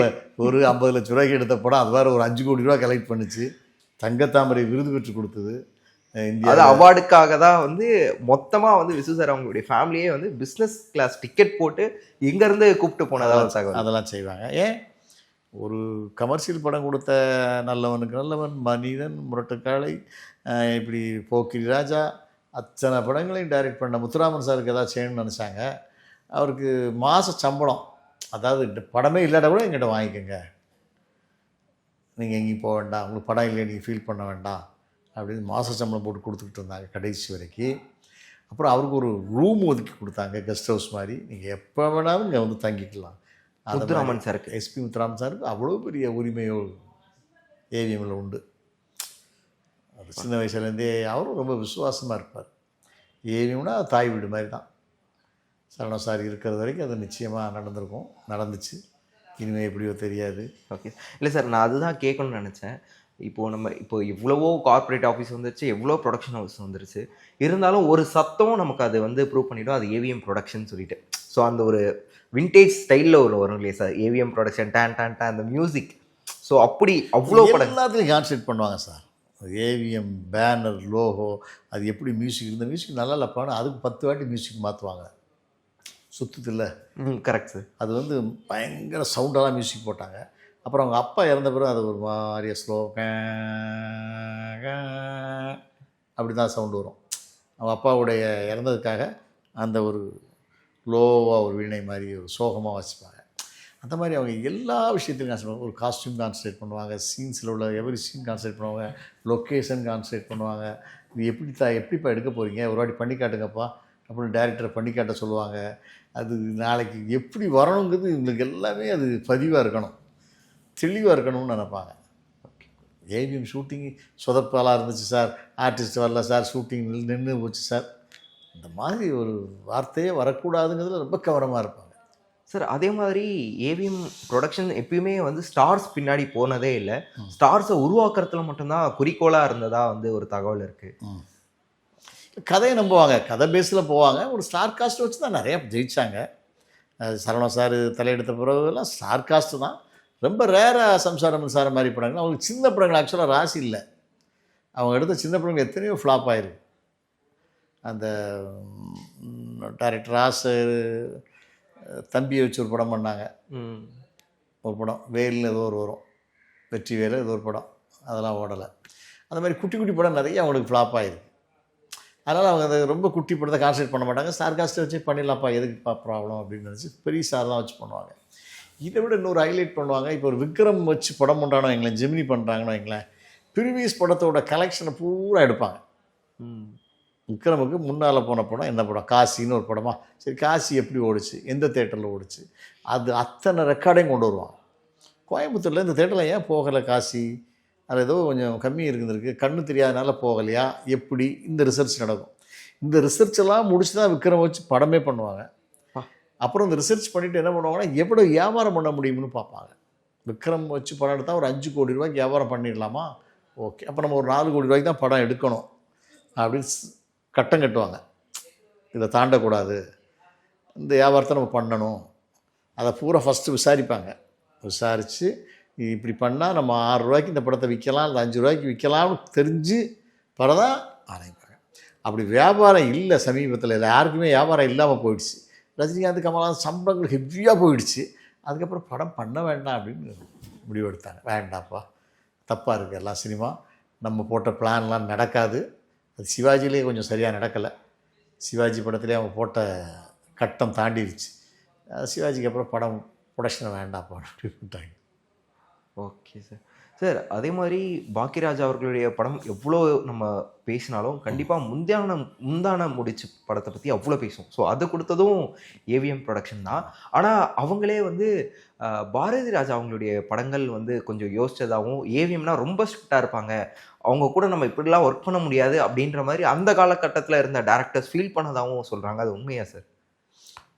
ஒரு 50 லட்ச ரூபாய்க்கு எடுத்த படம் அது வேறு ஒரு 5 கோடி ரூபா கலெக்ட் பண்ணிச்சு, தங்கத்தாமரை விருது பெற்று கொடுத்தது இந்தியா. அது அவார்டுக்காக தான் வந்து மொத்தமாக வந்து விசு சார் அவங்களுடைய ஃபேமிலியே வந்து பிஸ்னஸ் கிளாஸ் டிக்கெட் போட்டு இங்கேருந்து கூப்பிட்டு போனதாக தகவல். அதெல்லாம் செய்வாங்க. ஏன் ஒரு கமர்ஷியல் படம் கொடுத்த நல்லவனுக்கு நல்லவன், மனிதன், முரட்டுக்காளை, இப்படி போக்கிரி ராஜா, அத்தனை படங்களையும் டைரக்ட் பண்ண முத்துராமன் சாருக்கு ஏதாவது செய்யணும்னு நினச்சாங்க. அவருக்கு மாத சம்பளம், அதாவது இந்த படமே இல்லாத கூட எங்கிட்ட வாங்கிக்கோங்க, நீங்கள் எங்கேயும் போக வேண்டாம், உங்களுக்கு படம் இல்லையே நீங்கள் ஃபீல் பண்ண வேண்டாம் அப்படின்னு மாத சம்பளம் போட்டு கொடுத்துக்கிட்டு இருந்தாங்க கடைசி வரைக்கும். அப்புறம் அவருக்கு ஒரு ரூம் ஒதுக்கி கொடுத்தாங்க, கெஸ்ட் ஹவுஸ் மாதிரி, நீங்கள் எப்போ வேணாலும் இங்கே வந்து தங்கிக்கலாம். முத்துராமன் சாருக்கு, எஸ்பி முத்துராமன் சாருக்கு அவ்வளோ பெரிய உரிமையோ ஏவிஎம்மில் உண்டு. அது சின்ன வயசுலேருந்தே அவரும் ரொம்ப விசுவாசமாக இருப்பார். ஏவிஎம்னா தாய் வீடு மாதிரி தான். சரவண சார் இருக்கிறது வரைக்கும் அது நிச்சயமாக நடந்திருக்கும், நடந்துச்சு. இனிமேல் எப்படியோ தெரியாது. ஓகே. இல்லை சார், நான் அதுதான் கேட்கணும்னு நினச்சேன். இப்போ எவ்வளவோ கார்ப்பரேட் ஆஃபீஸ் வந்துருச்சு, எவ்வளோ ப்ரொடக்ஷன் ஹவுஸ் வந்துருச்சு, இருந்தாலும் ஒரு சத்தம் நமக்கு அது வந்து ப்ரூவ் பண்ணிவிடும், அது ஏவிஎம் ப்ரொடக்ஷன் சொல்லிட்டு. ஸோ அந்த ஒரு விண்டேஜ் ஸ்டைலில் ஒரு வரும் இல்லையா சார், ஏவிஎம் ப்ரொடக்ஷன், டேன் டேன் டேன் அந்த மியூசிக். ஸோ அப்படி அவ்வளோ படம் எல்லாத்துலையும் கான்சன்ட்ரேட் பண்ணுவாங்க சார். ஏவிஎம் பேனர் லோகோ அது எப்படி மியூசிக், இந்த மியூசிக் நல்லா இல்லைப்பான்னு அதுக்கு 10 வாட்டி மியூசிக் மாற்றுவாங்க. சுத்தத்தில் கரெக்ட் சார். அது வந்து பயங்கர சவுண்டெல்லாம் மியூசிக் போட்டாங்க. அப்புறம் அவங்க அப்பா இறந்த பிறகு அது ஒரு மாதிரியே ஸ்லோ அப்படி தான் சவுண்டு வரும். அவங்க அப்பாவுடைய இறந்ததுக்காக அந்த ஒரு லோவாக ஒரு வீணை மாதிரி ஒரு சோகமாக வச்சுப்பாங்க. அந்த மாதிரி அவங்க எல்லா விஷயத்தையும் கான்சன்ட்ரேட் பண்ணுவாங்க. ஒரு காஸ்டியூம் கான்சன்ட்ரேட் பண்ணுவாங்க, சீன்ஸில் உள்ள எவரி சீன் கான்சன்ட்ரேட் பண்ணுவாங்க, லொக்கேஷன் கான்சன்ட்ரேட் பண்ணுவாங்க. இது எப்படிப்பா எடுக்க போகிறீங்க, ஒரு வாட்டி பண்ணி காட்டுங்கப்பா அப்படின்னு டேரக்டரை பண்ணி காட்ட சொல்லுவாங்க. அது நாளைக்கு எப்படி வரணுங்கிறது இவங்களுக்கு எல்லாமே அது பதிவாக இருக்கணும், தெளிவாக இருக்கணும்னு நினைப்பாங்க. ஏவிஎம் ஷூட்டிங் சொதப்பாலாக இருந்துச்சு சார், ஆர்டிஸ்ட் வரல சார், ஷூட்டிங் நின்று போச்சு சார், இந்த மாதிரி ஒரு வார்த்தையே வரக்கூடாதுங்கிறதுல ரொம்ப கவனமாக இருப்பாங்க சார். அதே மாதிரி ஏவிஎம் ப்ரொடக்ஷன் எப்பயுமே வந்து ஸ்டார்ஸ் பின்னாடி போனதே இல்லை, ஸ்டார்ஸை உருவாக்குறதுல மட்டும்தான் குறிக்கோளாக இருந்ததா வந்து ஒரு தகவல் இருக்குது. கதையை நம்புவாங்க, கதை பேஸில் போவாங்க. ஒரு ஸ்டார் காஸ்ட் வச்சு தான் நிறையா ஜெயித்தாங்க. சரவண சார் தலையெடுத்த பிறகுலாம் ஸ்டார் காஸ்ட்டு தான். ரொம்ப ரேராக சம்சாரம் மின்சாரம் மாதிரி படங்கள். அவங்களுக்கு சின்ன படங்கள் ஆக்சுவலாக ராசி இல்லை. அவங்க எடுத்த சின்ன படங்கள் எத்தனையோ ஃப்ளாப் ஆயிருக்கு. அந்த டைரக்டர் ராசு தம்பியை வச்சு ஒரு படம் பண்ணாங்க, ஒரு படம் வேல்னு ஏதோ ஒரு வரும், வெற்றி வேலு ஏதோ ஒரு படம், அதெல்லாம் ஓடலை. அந்த மாதிரி குட்டி குட்டி படம் நிறைய அவங்களுக்கு ஃப்ளாப் ஆகிருக்கு. அதனால் அவங்க அதை ரொம்ப குட்டி படத்தை கான்சன்ட்ரேட் பண்ண மாட்டாங்க. ஸ்டார் காஸ்ட்டை வச்சு பண்ணிடலாம்ப்பா, எதுக்குப்பா ப்ராப்ளம் அப்படின்னு நினச்சி பெரிய ஸ்டார் தான் வச்சு பண்ணுவாங்க. இதை விட இன்னொரு ஹைலைட் பண்ணுவாங்க. இப்போ ஒரு விக்ரம் வச்சு படம் பண்ணுறானோ எங்களேன், ஜெமினி பண்ணுறாங்கன்னு எங்களேன், ப்ரீவியஸ் படத்தோட கலெக்ஷனை பூரா எடுப்பாங்க. விக்ரமுக்கு முன்னால் போன படம் என்ன படம், காசின்னு ஒரு படமா, சரி காசி எப்படி ஓடிச்சு, எந்த தேட்டரில் ஓடிச்சு, அது அத்தனை ரெக்கார்டையும் கொண்டு வருவாங்க. கோயம்புத்தூரில் இந்த தேட்டரில் ஏன் போகலை காசி, அது ஏதோ கொஞ்சம் கம்மி இருக்குதுருக்கு, கண்ணு தெரியாதனால போகலையா, எப்படி, இந்த ரிசர்ச் நடக்கும். இந்த ரிசர்ச்செல்லாம் முடிச்சு தான் விக்ரம் வச்சு படமே பண்ணுவாங்க. அப்புறம் இந்த ரிசர்ச் பண்ணிவிட்டு என்ன பண்ணுவாங்கன்னா எப்படி வியாபாரம் பண்ண முடியும்னு பார்ப்பாங்க. விக்ரம் வச்சு படம் எடுத்தால் ஒரு 5 கோடி ரூபாய்க்கு வியாபாரம் பண்ணிடலாமா? ஓகே, அப்போ நம்ம ஒரு 4 கோடி ரூபாய்க்கு தான் படம் எடுக்கணும் அப்படின்னு கட்டம் கட்டுவாங்க. இதை தாண்டக்கூடாது, இந்த வியாபாரத்தை நம்ம பண்ணணும். அதை பூரா ஃபஸ்ட்டு விசாரிப்பாங்க. விசாரித்து இப்படி பண்ணால் நம்ம 6 ரூபாய்க்கு இந்த படத்தை விற்கலாம், இல்லை 5 ரூபாய்க்கு விற்கலாம்னு தெரிஞ்சு படம் தான் ஆரம்பிப்பாங்க. அப்படி வியாபாரம் இல்லை சமீபத்தில், இல்லை யாருக்குமே வியாபாரம் இல்லாமல் போயிடுச்சு. ரஜினிகாந்த், கமல்ஹாசன் சம்பளங்கள் ஹெவியாக போயிடுச்சு. அதுக்கப்புறம் படம் பண்ண வேண்டாம் அப்படின்னு முடிவெடுத்தாங்க. வேண்டாம்ப்பா, தப்பாக இருக்குது எல்லாம் சினிமா, நம்ம போட்ட பிளான்லாம் நடக்காது. அது சிவாஜிலே கொஞ்சம் சரியாக நடக்கலை. சிவாஜி படத்துலேயே அவங்க போட்ட கட்டம் தாண்டிடுச்சு. சிவாஜிக்கு அப்புறம் படம் ப்ரொடக்ஷனை வேண்டாம்ப்பா அப்படின்ட்டாங்க. Okay sir. சார் அதே மாதிரி பாக்கியராஜ் அவர்களுடைய படம் எவ்வளோ நம்ம பேசினாலும் கண்டிப்பாக முந்தான முடிச்சு படத்தை பற்றி அவ்வளோ பேசும். ஸோ அது கொடுத்ததும் ஏவிஎம் ப்ரொடக்ஷன் தான். ஆனால் அவங்களே வந்து பாரதி ராஜா அவங்களுடைய படங்கள் வந்து கொஞ்சம் யோசிச்சதாகவும், ஏவிஎம்னா ரொம்ப ஸ்ட்ரிக்டாக இருப்பாங்க, அவங்க கூட நம்ம இப்படிலாம் ஒர்க் பண்ண முடியாது அப்படின்ற மாதிரி அந்த காலகட்டத்தில் இருந்த டேரக்டர்ஸ் ஃபீல் பண்ணதாகவும் சொல்கிறாங்க. அது உண்மையா சார்?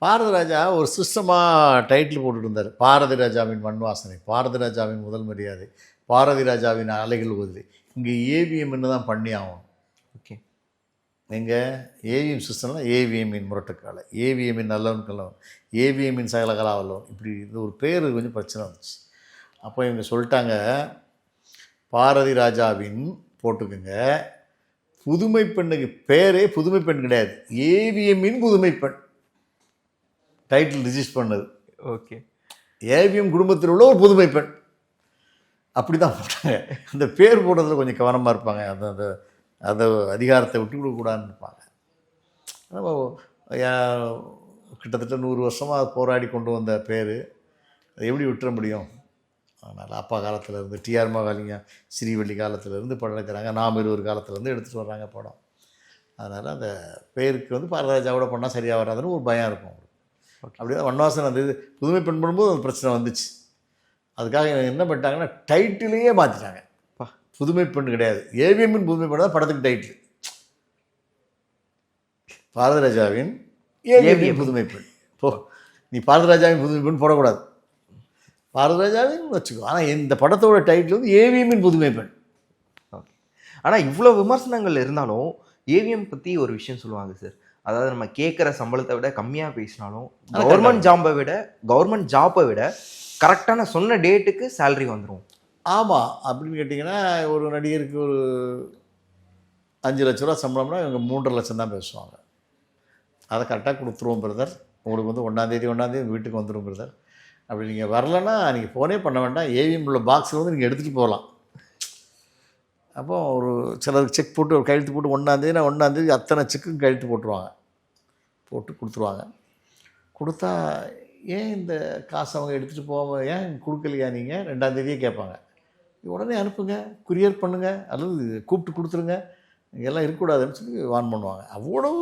பாரதி ராஜா ஒரு சிஸ்டமாக டைட்டில் போட்டுட்டு இருந்தார். பாரதி ராஜாவின் மண் வாசனை, பாரதி ராஜாவின் முதல் மரியாதை, பாரதி ராஜாவின் அலைகள் உதவி. இங்கே ஏவிஎம்னு தான் பண்ணி ஆகணும். ஓகே, எங்கள் ஏவிஎம் சிஸ்டம்னா ஏவிஎம்மின் முரட்டுக்காலை, ஏவிஎம்மின் நல்லவன் கல்லவன், ஏவிஎம்மின் சகலகலா வல்லவன், இப்படி இது ஒரு பேர் கொஞ்சம் பிரச்சனை வந்துச்சு. அப்போ இவங்க சொல்லிட்டாங்க, பாரதி ராஜாவின் போட்டுக்குங்க, புதுமை பெண்ணுக்கு பேரே புதுமை பெண் கிடையாது, ஏவிஎம்மின் புதுமை பெண் டைட்டில் ரிஜிஸ்டர் பண்ணது. ஓகே, ஏவிஎம் குடும்பத்தில் உள்ள ஒரு புதுமை பெண், அப்படி தான் போட்டாங்க. அந்த பேர் போடுறதுல கொஞ்சம் கவனமாக இருப்பாங்க. அந்த அந்த அதிகாரத்தை விட்டு கொடுக்கக்கூடாதுன்னு இருப்பாங்க. நம்ம கிட்டத்தட்ட 100 வருஷமாக போராடி கொண்டு வந்த பேர், அதை எப்படி விட்டுற முடியும்? அதனால் அப்பா காலத்திலேருந்து, டிஆர் மகாலிங்க ஸ்ரீவள்ளி காலத்திலேருந்து படம் எடுக்கிறாங்க, நாம் இருவர் காலத்திலேருந்து எடுத்துகிட்டு வர்றாங்க படம். அதனால் அந்த பேருக்கு வந்து பாரதிராஜாவோட பண்ணால் சரியாக வராதுன்னு ஒரு பயம் இருக்கும். அப்படி தான் வன்வாசன் அந்த இது புதுமை பெண் பண்ணும்போது அந்த பிரச்சனை வந்துச்சு. அதுக்காக என்ன பண்ணிட்டாங்கன்னா டைட்டிலையே மாற்றிட்டாங்க. புதுமை பெண் கிடையாது, ஏவிஎம்மின் புதுமை பெண் தான் படத்துக்கு டைட்டில். பாரதிராஜாவின் ஏவிஎம் புதுமை பெண். இப்போ நீ பாரதிராஜாவின் புதுமை பெண் போடக்கூடாது, பாரதிராஜாவின் வச்சுக்கோ. ஆனால் இந்த படத்தோட டைட்டில் வந்து ஏவிஎம்மின் புதுமை பெண். ஆனால் இவ்வளோ விமர்சனங்கள் இருந்தாலும் ஏவிஎம் பற்றி ஒரு விஷயம் சொல்லுவாங்க சார். அதாவது நம்ம கேட்குற சம்பளத்தை விட கம்மியாக பேசினாலும் கவர்மெண்ட் ஜாப்பை விட கரெக்டான சொன்ன டேட்டுக்கு சேலரி வந்துடும். ஆமாம், அப்படின்னு கேட்டிங்கன்னா ஒரு நடிகருக்கு ஒரு 5 லட்ச ரூபா சம்பளம்னா இவங்க 3.5 லட்சம் தான் பேசுவாங்க. அதை கரெக்டாக கொடுத்துருவோம் பிரதர், உங்களுக்கு வந்து 1ஆம் தேதி வீட்டுக்கு வந்துடும் பிரதர். அப்படி நீங்கள் வரலைன்னா நீங்கள் ஃபோனே பண்ண வேண்டாம், ஏவிஎம் உள்ள பாக்ஸில் வந்து நீங்கள் எடுத்துகிட்டு போகலாம். அப்போ ஒரு சிலருக்கு செக் போட்டு ஒரு கையெழுத்து போட்டு 1ஆம் தேதி அத்தனை செக்கும் கையெழுத்து போட்டுருவாங்க, போட்டு கொடுத்துருவாங்க. கொடுத்தா ஏன் இந்த காசை அவங்க எடுத்துகிட்டு போக ஏன் கொடுக்கலையா நீங்கள் 2ஆம் தேதியே கேட்பாங்க. உடனே அனுப்புங்க, குரியர் பண்ணுங்கள், அல்லது கூப்பிட்டு கொடுத்துருங்க, இங்கெல்லாம் இருக்கக்கூடாதுன்னு சொல்லி வார்ன் பண்ணுவாங்க. அவ்வளோ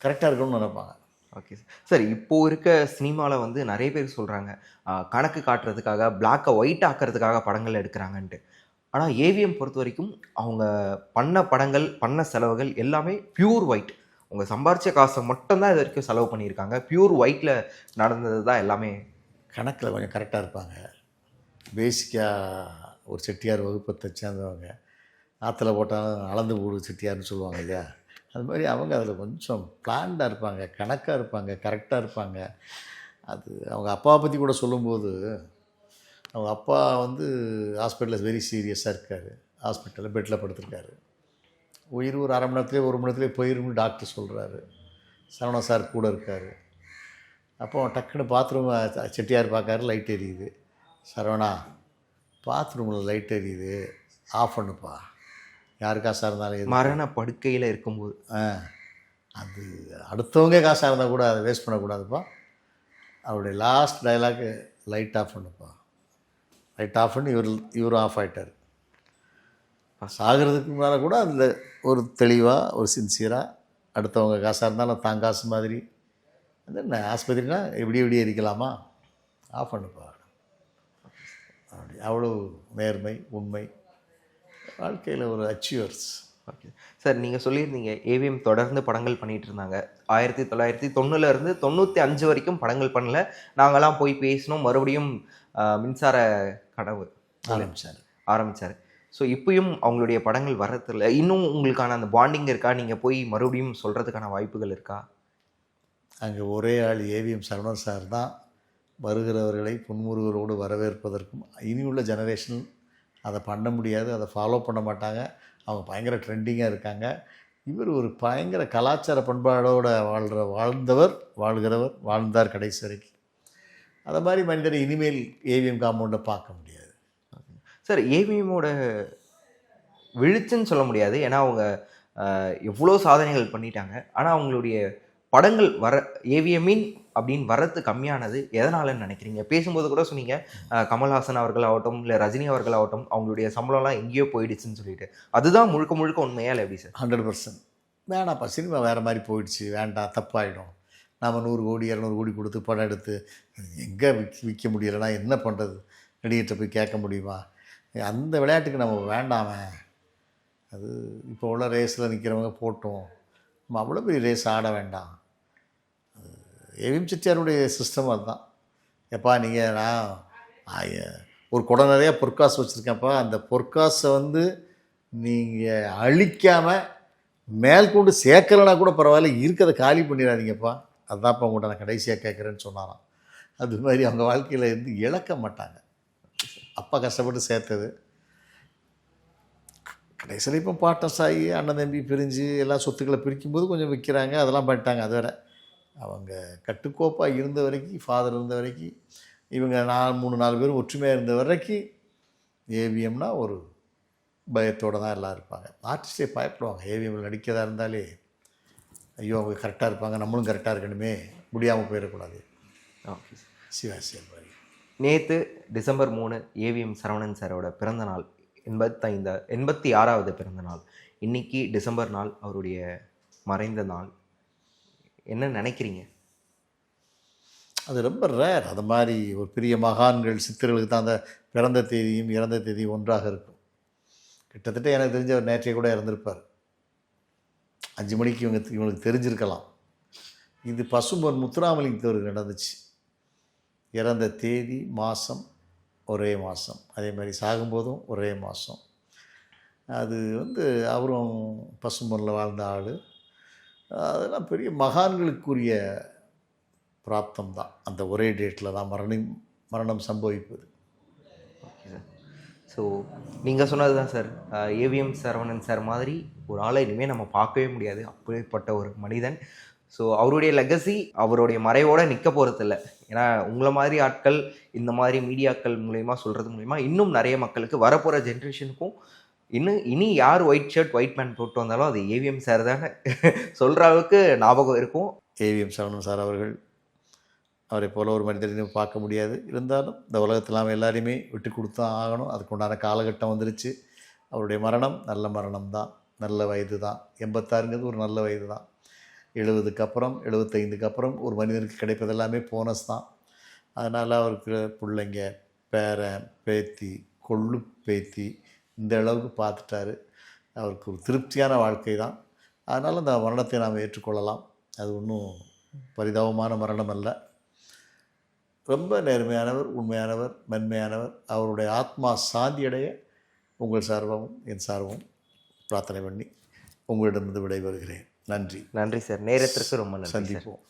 கரெக்டாக இருக்கணும்னு நினைப்பாங்க. Okay sir. இப்போது இருக்க சினிமாவில் வந்து நிறைய பேர் சொல்கிறாங்க கணக்கு காட்டுறதுக்காக, பிளாக்கை ஒயிட் ஆக்கிறதுக்காக படங்கள் எடுக்கிறாங்கன்ட்டு. ஆனால் ஏவிஎம் பொறுத்த வரைக்கும் அவங்க பண்ண படங்கள், பண்ண செலவுகள் எல்லாமே பியூர் ஒயிட். அவங்க சம்பாரித்த காசை மட்டும்தான் இது வரைக்கும் செலவு பண்ணியிருக்காங்க. பியூர் ஒயிட்டில் நடந்தது தான் எல்லாமே. கணக்கில் கொஞ்சம் கரெக்டாக இருப்பாங்க. பேசிக்காக ஒரு செட்டியார் வகுப்பத்தை சேர்ந்தவங்க ஆற்றுல போட்டாலும் அளந்து போடு செட்டியார்னு சொல்லுவாங்க இல்லையா, அது மாதிரி அவங்க அதில் கொஞ்சம் பிளான்டாக இருப்பாங்க, கணக்காக இருப்பாங்க, கரெக்டாக இருப்பாங்க. அது அவங்க அப்பாவை பற்றி கூட சொல்லும்போது, அவங்க அப்பா வந்து ஹாஸ்பிட்டலில் வெரி சீரியஸாக இருக்கார், ஹாஸ்பிட்டலில் பெட்டில் படுத்திருக்காரு, உயிர் ஒரு 1/2 மணி நேரத்துலேயே 1 மணி நேரத்துலேயே போயிரும்னு டாக்டர் சொல்கிறாரு. சரவணா சார் கூட இருக்கார். அப்போ டக்குன்னு பாத்ரூம் செட்டியார் பார்க்காரு, லைட் எரியுது. சரவணா, பாத்ரூமில் லைட் எரியுது, ஆஃப் பண்ணுப்பா, யார் காசாக இருந்தாலும். மரண படுக்கையில் இருக்கும்போது அது அடுத்தவங்க காசாக இருந்தால் கூட அதை வேஸ்ட் பண்ணக்கூடாதுப்பா. அவருடைய லாஸ்ட் டைலாக்கு லைட் ஆஃப் பண்ணுப்பா. லைட் ஆஃப் பண்ணி இவரும் ஆஃப் ஆகிட்டார். சாகிறதுக்கு மேலே கூட அதில் ஒரு தெளிவாக, ஒரு சின்சியராக, அடுத்தவங்க காசாக இருந்தாலும் தான் காசு மாதிரி, அது என்ன ஆஸ்பத்திரினா எப்படி இருக்கலாமா, ஆஃப் பண்ணுப்பா. அப்படி அவ்வளோ நேர்மை, உண்மை, வாழ்க்கையில் ஒரு அச்சீவர்ஸ். ஓகே சார் நீங்கள் சொல்லியிருந்தீங்க ஏவிஎம் தொடர்ந்து படங்கள் பண்ணிட்டு இருந்தாங்க. 1990லேருந்து 95 வரைக்கும் படங்கள் பண்ணல. நாங்கலாம் போய் பேசினோம். மறுபடியும் மின்சார கனவு ஆரம்பித்தார். ஆரம்பிச்சாரு. ஸோ இப்பயும் அவங்களுடைய படங்கள் வர்றதில்ல. இன்னும் உங்களுக்கான அந்த பாண்டிங் இருக்கா? நீங்கள் போய் மறுபடியும் சொல்கிறதுக்கான வாய்ப்புகள் இருக்கா? அங்கே ஒரே ஆள் ஏவிஎம் சரவணன் சார் தான் வருகிறவர்களை புன்முறுவலோடு வரவேற்பதற்கும், இனியுள்ள ஜெனரேஷன் அதை பண்ண முடியாது, அதை ஃபாலோ பண்ண மாட்டாங்க. அவங்க பயங்கர ட்ரெண்டிங்காக இருக்காங்க. இவர் ஒரு பயங்கர கலாச்சார பண்பாடோடு வாழ்கிறவர், வாழ்ந்தார் கடைசி வரைக்கும். அதை மாதிரி மனிதரை இனிமேல் ஏவிஎம் காம்பவுண்டை பார்க்க முடியாது. சார் ஏவிஎம்மோட விழுச்சுன்னு சொல்ல முடியாது. ஏன்னா அவங்க எவ்வளோ சாதனைகள் பண்ணிட்டாங்க. ஆனால் அவங்களுடைய படங்கள் ஏவிஎம்மின் அப்படின்னு வர்றது கம்மியானது எதனாலன்னு நினைக்கிறீங்க? பேசும்போது கூட சொன்னீங்க கமல்ஹாசன் அவர்கள் ஆகட்டும், இல்லை ரஜினி அவர்கள் ஆகட்டும், அவங்களுடைய சம்பளம்லாம் எங்கேயோ போயிடுச்சுன்னு சொல்லிட்டு. அதுதான் முழுக்க முழுக்க உண்மையா இல்லை எப்படி சார்? 100% வேணாப்பா, சினிமா வேறு மாதிரி போயிடுச்சு, வேண்டாம், தப்பாயிடும். நாம் 100 கோடி 200 கோடி கொடுத்து படம் எடுத்து எங்கே விற்க முடியலைன்னா என்ன பண்ணுறது? நடிகர்கிட்ட போய் கேட்க முடியுமா? அந்த விளையாட்டுக்கு நம்ம வேண்டாமே. அது இப்போ உள்ள ரேஸில் நிற்கிறவங்க போட்டோம், நம்ம அவ்வளோ பெரிய ரேஸ் ஆட வேண்டாம். ஏவிஎம் செட்டியாருடைய சிஸ்டம் அதுதான். எப்பா நீங்கள் நான் ஒரு குடம் நிறையா பொற்காசு வச்சுருக்கேன்ப்பா, அந்த பொற்காசை வந்து நீங்கள் அழிக்காமல் மேற்கொண்டு சேர்க்கலைன்னா கூட பரவாயில்ல, இருக்கிறத காலி பண்ணிடாதீங்கப்பா, அதுதான்ப்பா உங்கள்கிட்ட நான் கடைசியாக கேட்குறேன்னு சொன்னாராம். அது மாதிரி அவங்க வாழ்க்கையில் இருந்து இழக்க மாட்டாங்க. அப்பா கஷ்டப்பட்டு சேர்த்தது கடைசியில் இப்போ பாட்டன் சாயி அண்ணன் தம்பி பிரிஞ்சு எல்லாம் சொத்துக்களை பிரிக்கும்போது கொஞ்சம் விற்கிறாங்க, அதெல்லாம் பண்ணிட்டாங்க. அது வேறு. அவங்க கட்டுக்கோப்பாக இருந்த வரைக்கும், ஃபாதர் இருந்த வரைக்கும், இவங்க 3-4 பேரும் ஒற்றுமையாக இருந்த வரைக்கும் ஏவிஎம்னா ஒரு பயத்தோடு தான் எல்லாம் இருப்பாங்க. ஆர்டிஸ்டே பயப்படுவாங்க. ஏவிஎம்மில் நடிக்கிறதா இருந்தாலே ஐயோ அவங்க கரெக்டாக இருப்பாங்க, நம்மளும் கரெக்டாக இருக்கணுமே, முடியாமல் போயிடக்கூடாது. Okay sir. சிவாசியல் மாதிரி. நேற்று டிசம்பர் 3 ஏவிஎம் சரவணன் சாரோட பிறந்தநாள், 86வது பிறந்தநாள். இன்னைக்கு டிசம்பர் நாள் அவருடைய மறைந்த நாள். என்ன நினைக்கிறீங்க? அது ரொம்ப ரேர். அது மாதிரி ஒரு பெரிய மகான்கள் சித்தர்களுக்கு தான் அந்த பிறந்த தேதியும் இறந்த தேதியும் ஒன்றாக இருக்கும். கிட்டத்தட்ட எனக்கு தெரிஞ்ச அவர் நேற்றைய கூட இறந்திருப்பார். 5 மணிக்கு இவங்களுக்கு தெரிஞ்சிருக்கலாம். இது பசும்பொன் முத்துராமலிங்கத்தவருக்கு நடந்துச்சு. இறந்த தேதி மாதம் ஒரே மாதம், அதே மாதிரி சாகும்போதும் ஒரே மாதம். அது வந்து அவரும் பசும்பொன்னில் வாழ்ந்த ஆள். அதெல்லாம் பெரிய மகான்களுக்குரிய பிராப்தம் தான். அந்த ஒரே டேட்டில் தான் மரணம் சம்பவிப்பது. Okay sir. ஸோ நீங்கள் சொன்னது தான் சார், ஏவிஎம் சரவணன் சார் மாதிரி ஒரு ஆளை இனிமேல் நம்ம பார்க்கவே முடியாது, அப்படிப்பட்ட ஒரு மனிதன். ஸோ அவருடைய லெகசி அவருடைய மறைவோடு நிற்க போகிறதில்ல. ஏன்னா உங்களை மாதிரி ஆட்கள் இந்த மாதிரி மீடியாக்கள் மூலயமா சொல்கிறது மூலயமா இன்னும் நிறைய மக்களுக்கு வரப்போகிற ஜென்ரேஷனுக்கும் இனி யார் ஒயிட் ஷர்ட் ஒயிட் பேண்ட் போட்டு வந்தாலும் அது ஏவிஎம் சார் தானே சொல்கிற அளவுக்கு ஞாபகம் இருக்கும். ஏவிஎம் சரவணன் சார் அவரை போல ஒரு மனிதரையும் பார்க்க முடியாது. இருந்தாலும் இந்த உலகத்தில் நாம் எல்லாரையுமே விட்டு கொடுத்து தான் ஆகணும். அதுக்குண்டான காலகட்டம் வந்துருச்சு. அவருடைய மரணம் நல்ல மரணம் தான், நல்ல வயது தான். 86ங்கிறது ஒரு நல்ல வயது தான். 70க்கு அப்புறம் 75க்கு அப்புறம் ஒரு மனிதனுக்கு கிடைப்பது எல்லாமே போனஸ் தான். அதனால் அவருக்கு பிள்ளைங்க, பேரன், பேத்தி, கொள்ளு பேத்தி, இந்த அளவுக்கு பார்த்துட்டாரு. அவருக்கு ஒரு திருப்தியான வாழ்க்கை தான். அதனால் அந்த மரணத்தை நாம் ஏற்றுக்கொள்ளலாம். அது ஒன்றும் பரிதாபமான மரணம் அல்ல. ரொம்ப நேர்மையானவர், உண்மையானவர், மென்மையானவர். அவருடைய ஆத்மா சாந்தியடைய உங்கள் சார்பாகவும் என் சார்பாகவும் பிரார்த்தனை பண்ணி உங்களிடமிருந்து விடைபெறுகிறேன். நன்றி. நன்றி சார். நேரத்திற்கு ரொம்ப நன்றி. சந்திப்போம்.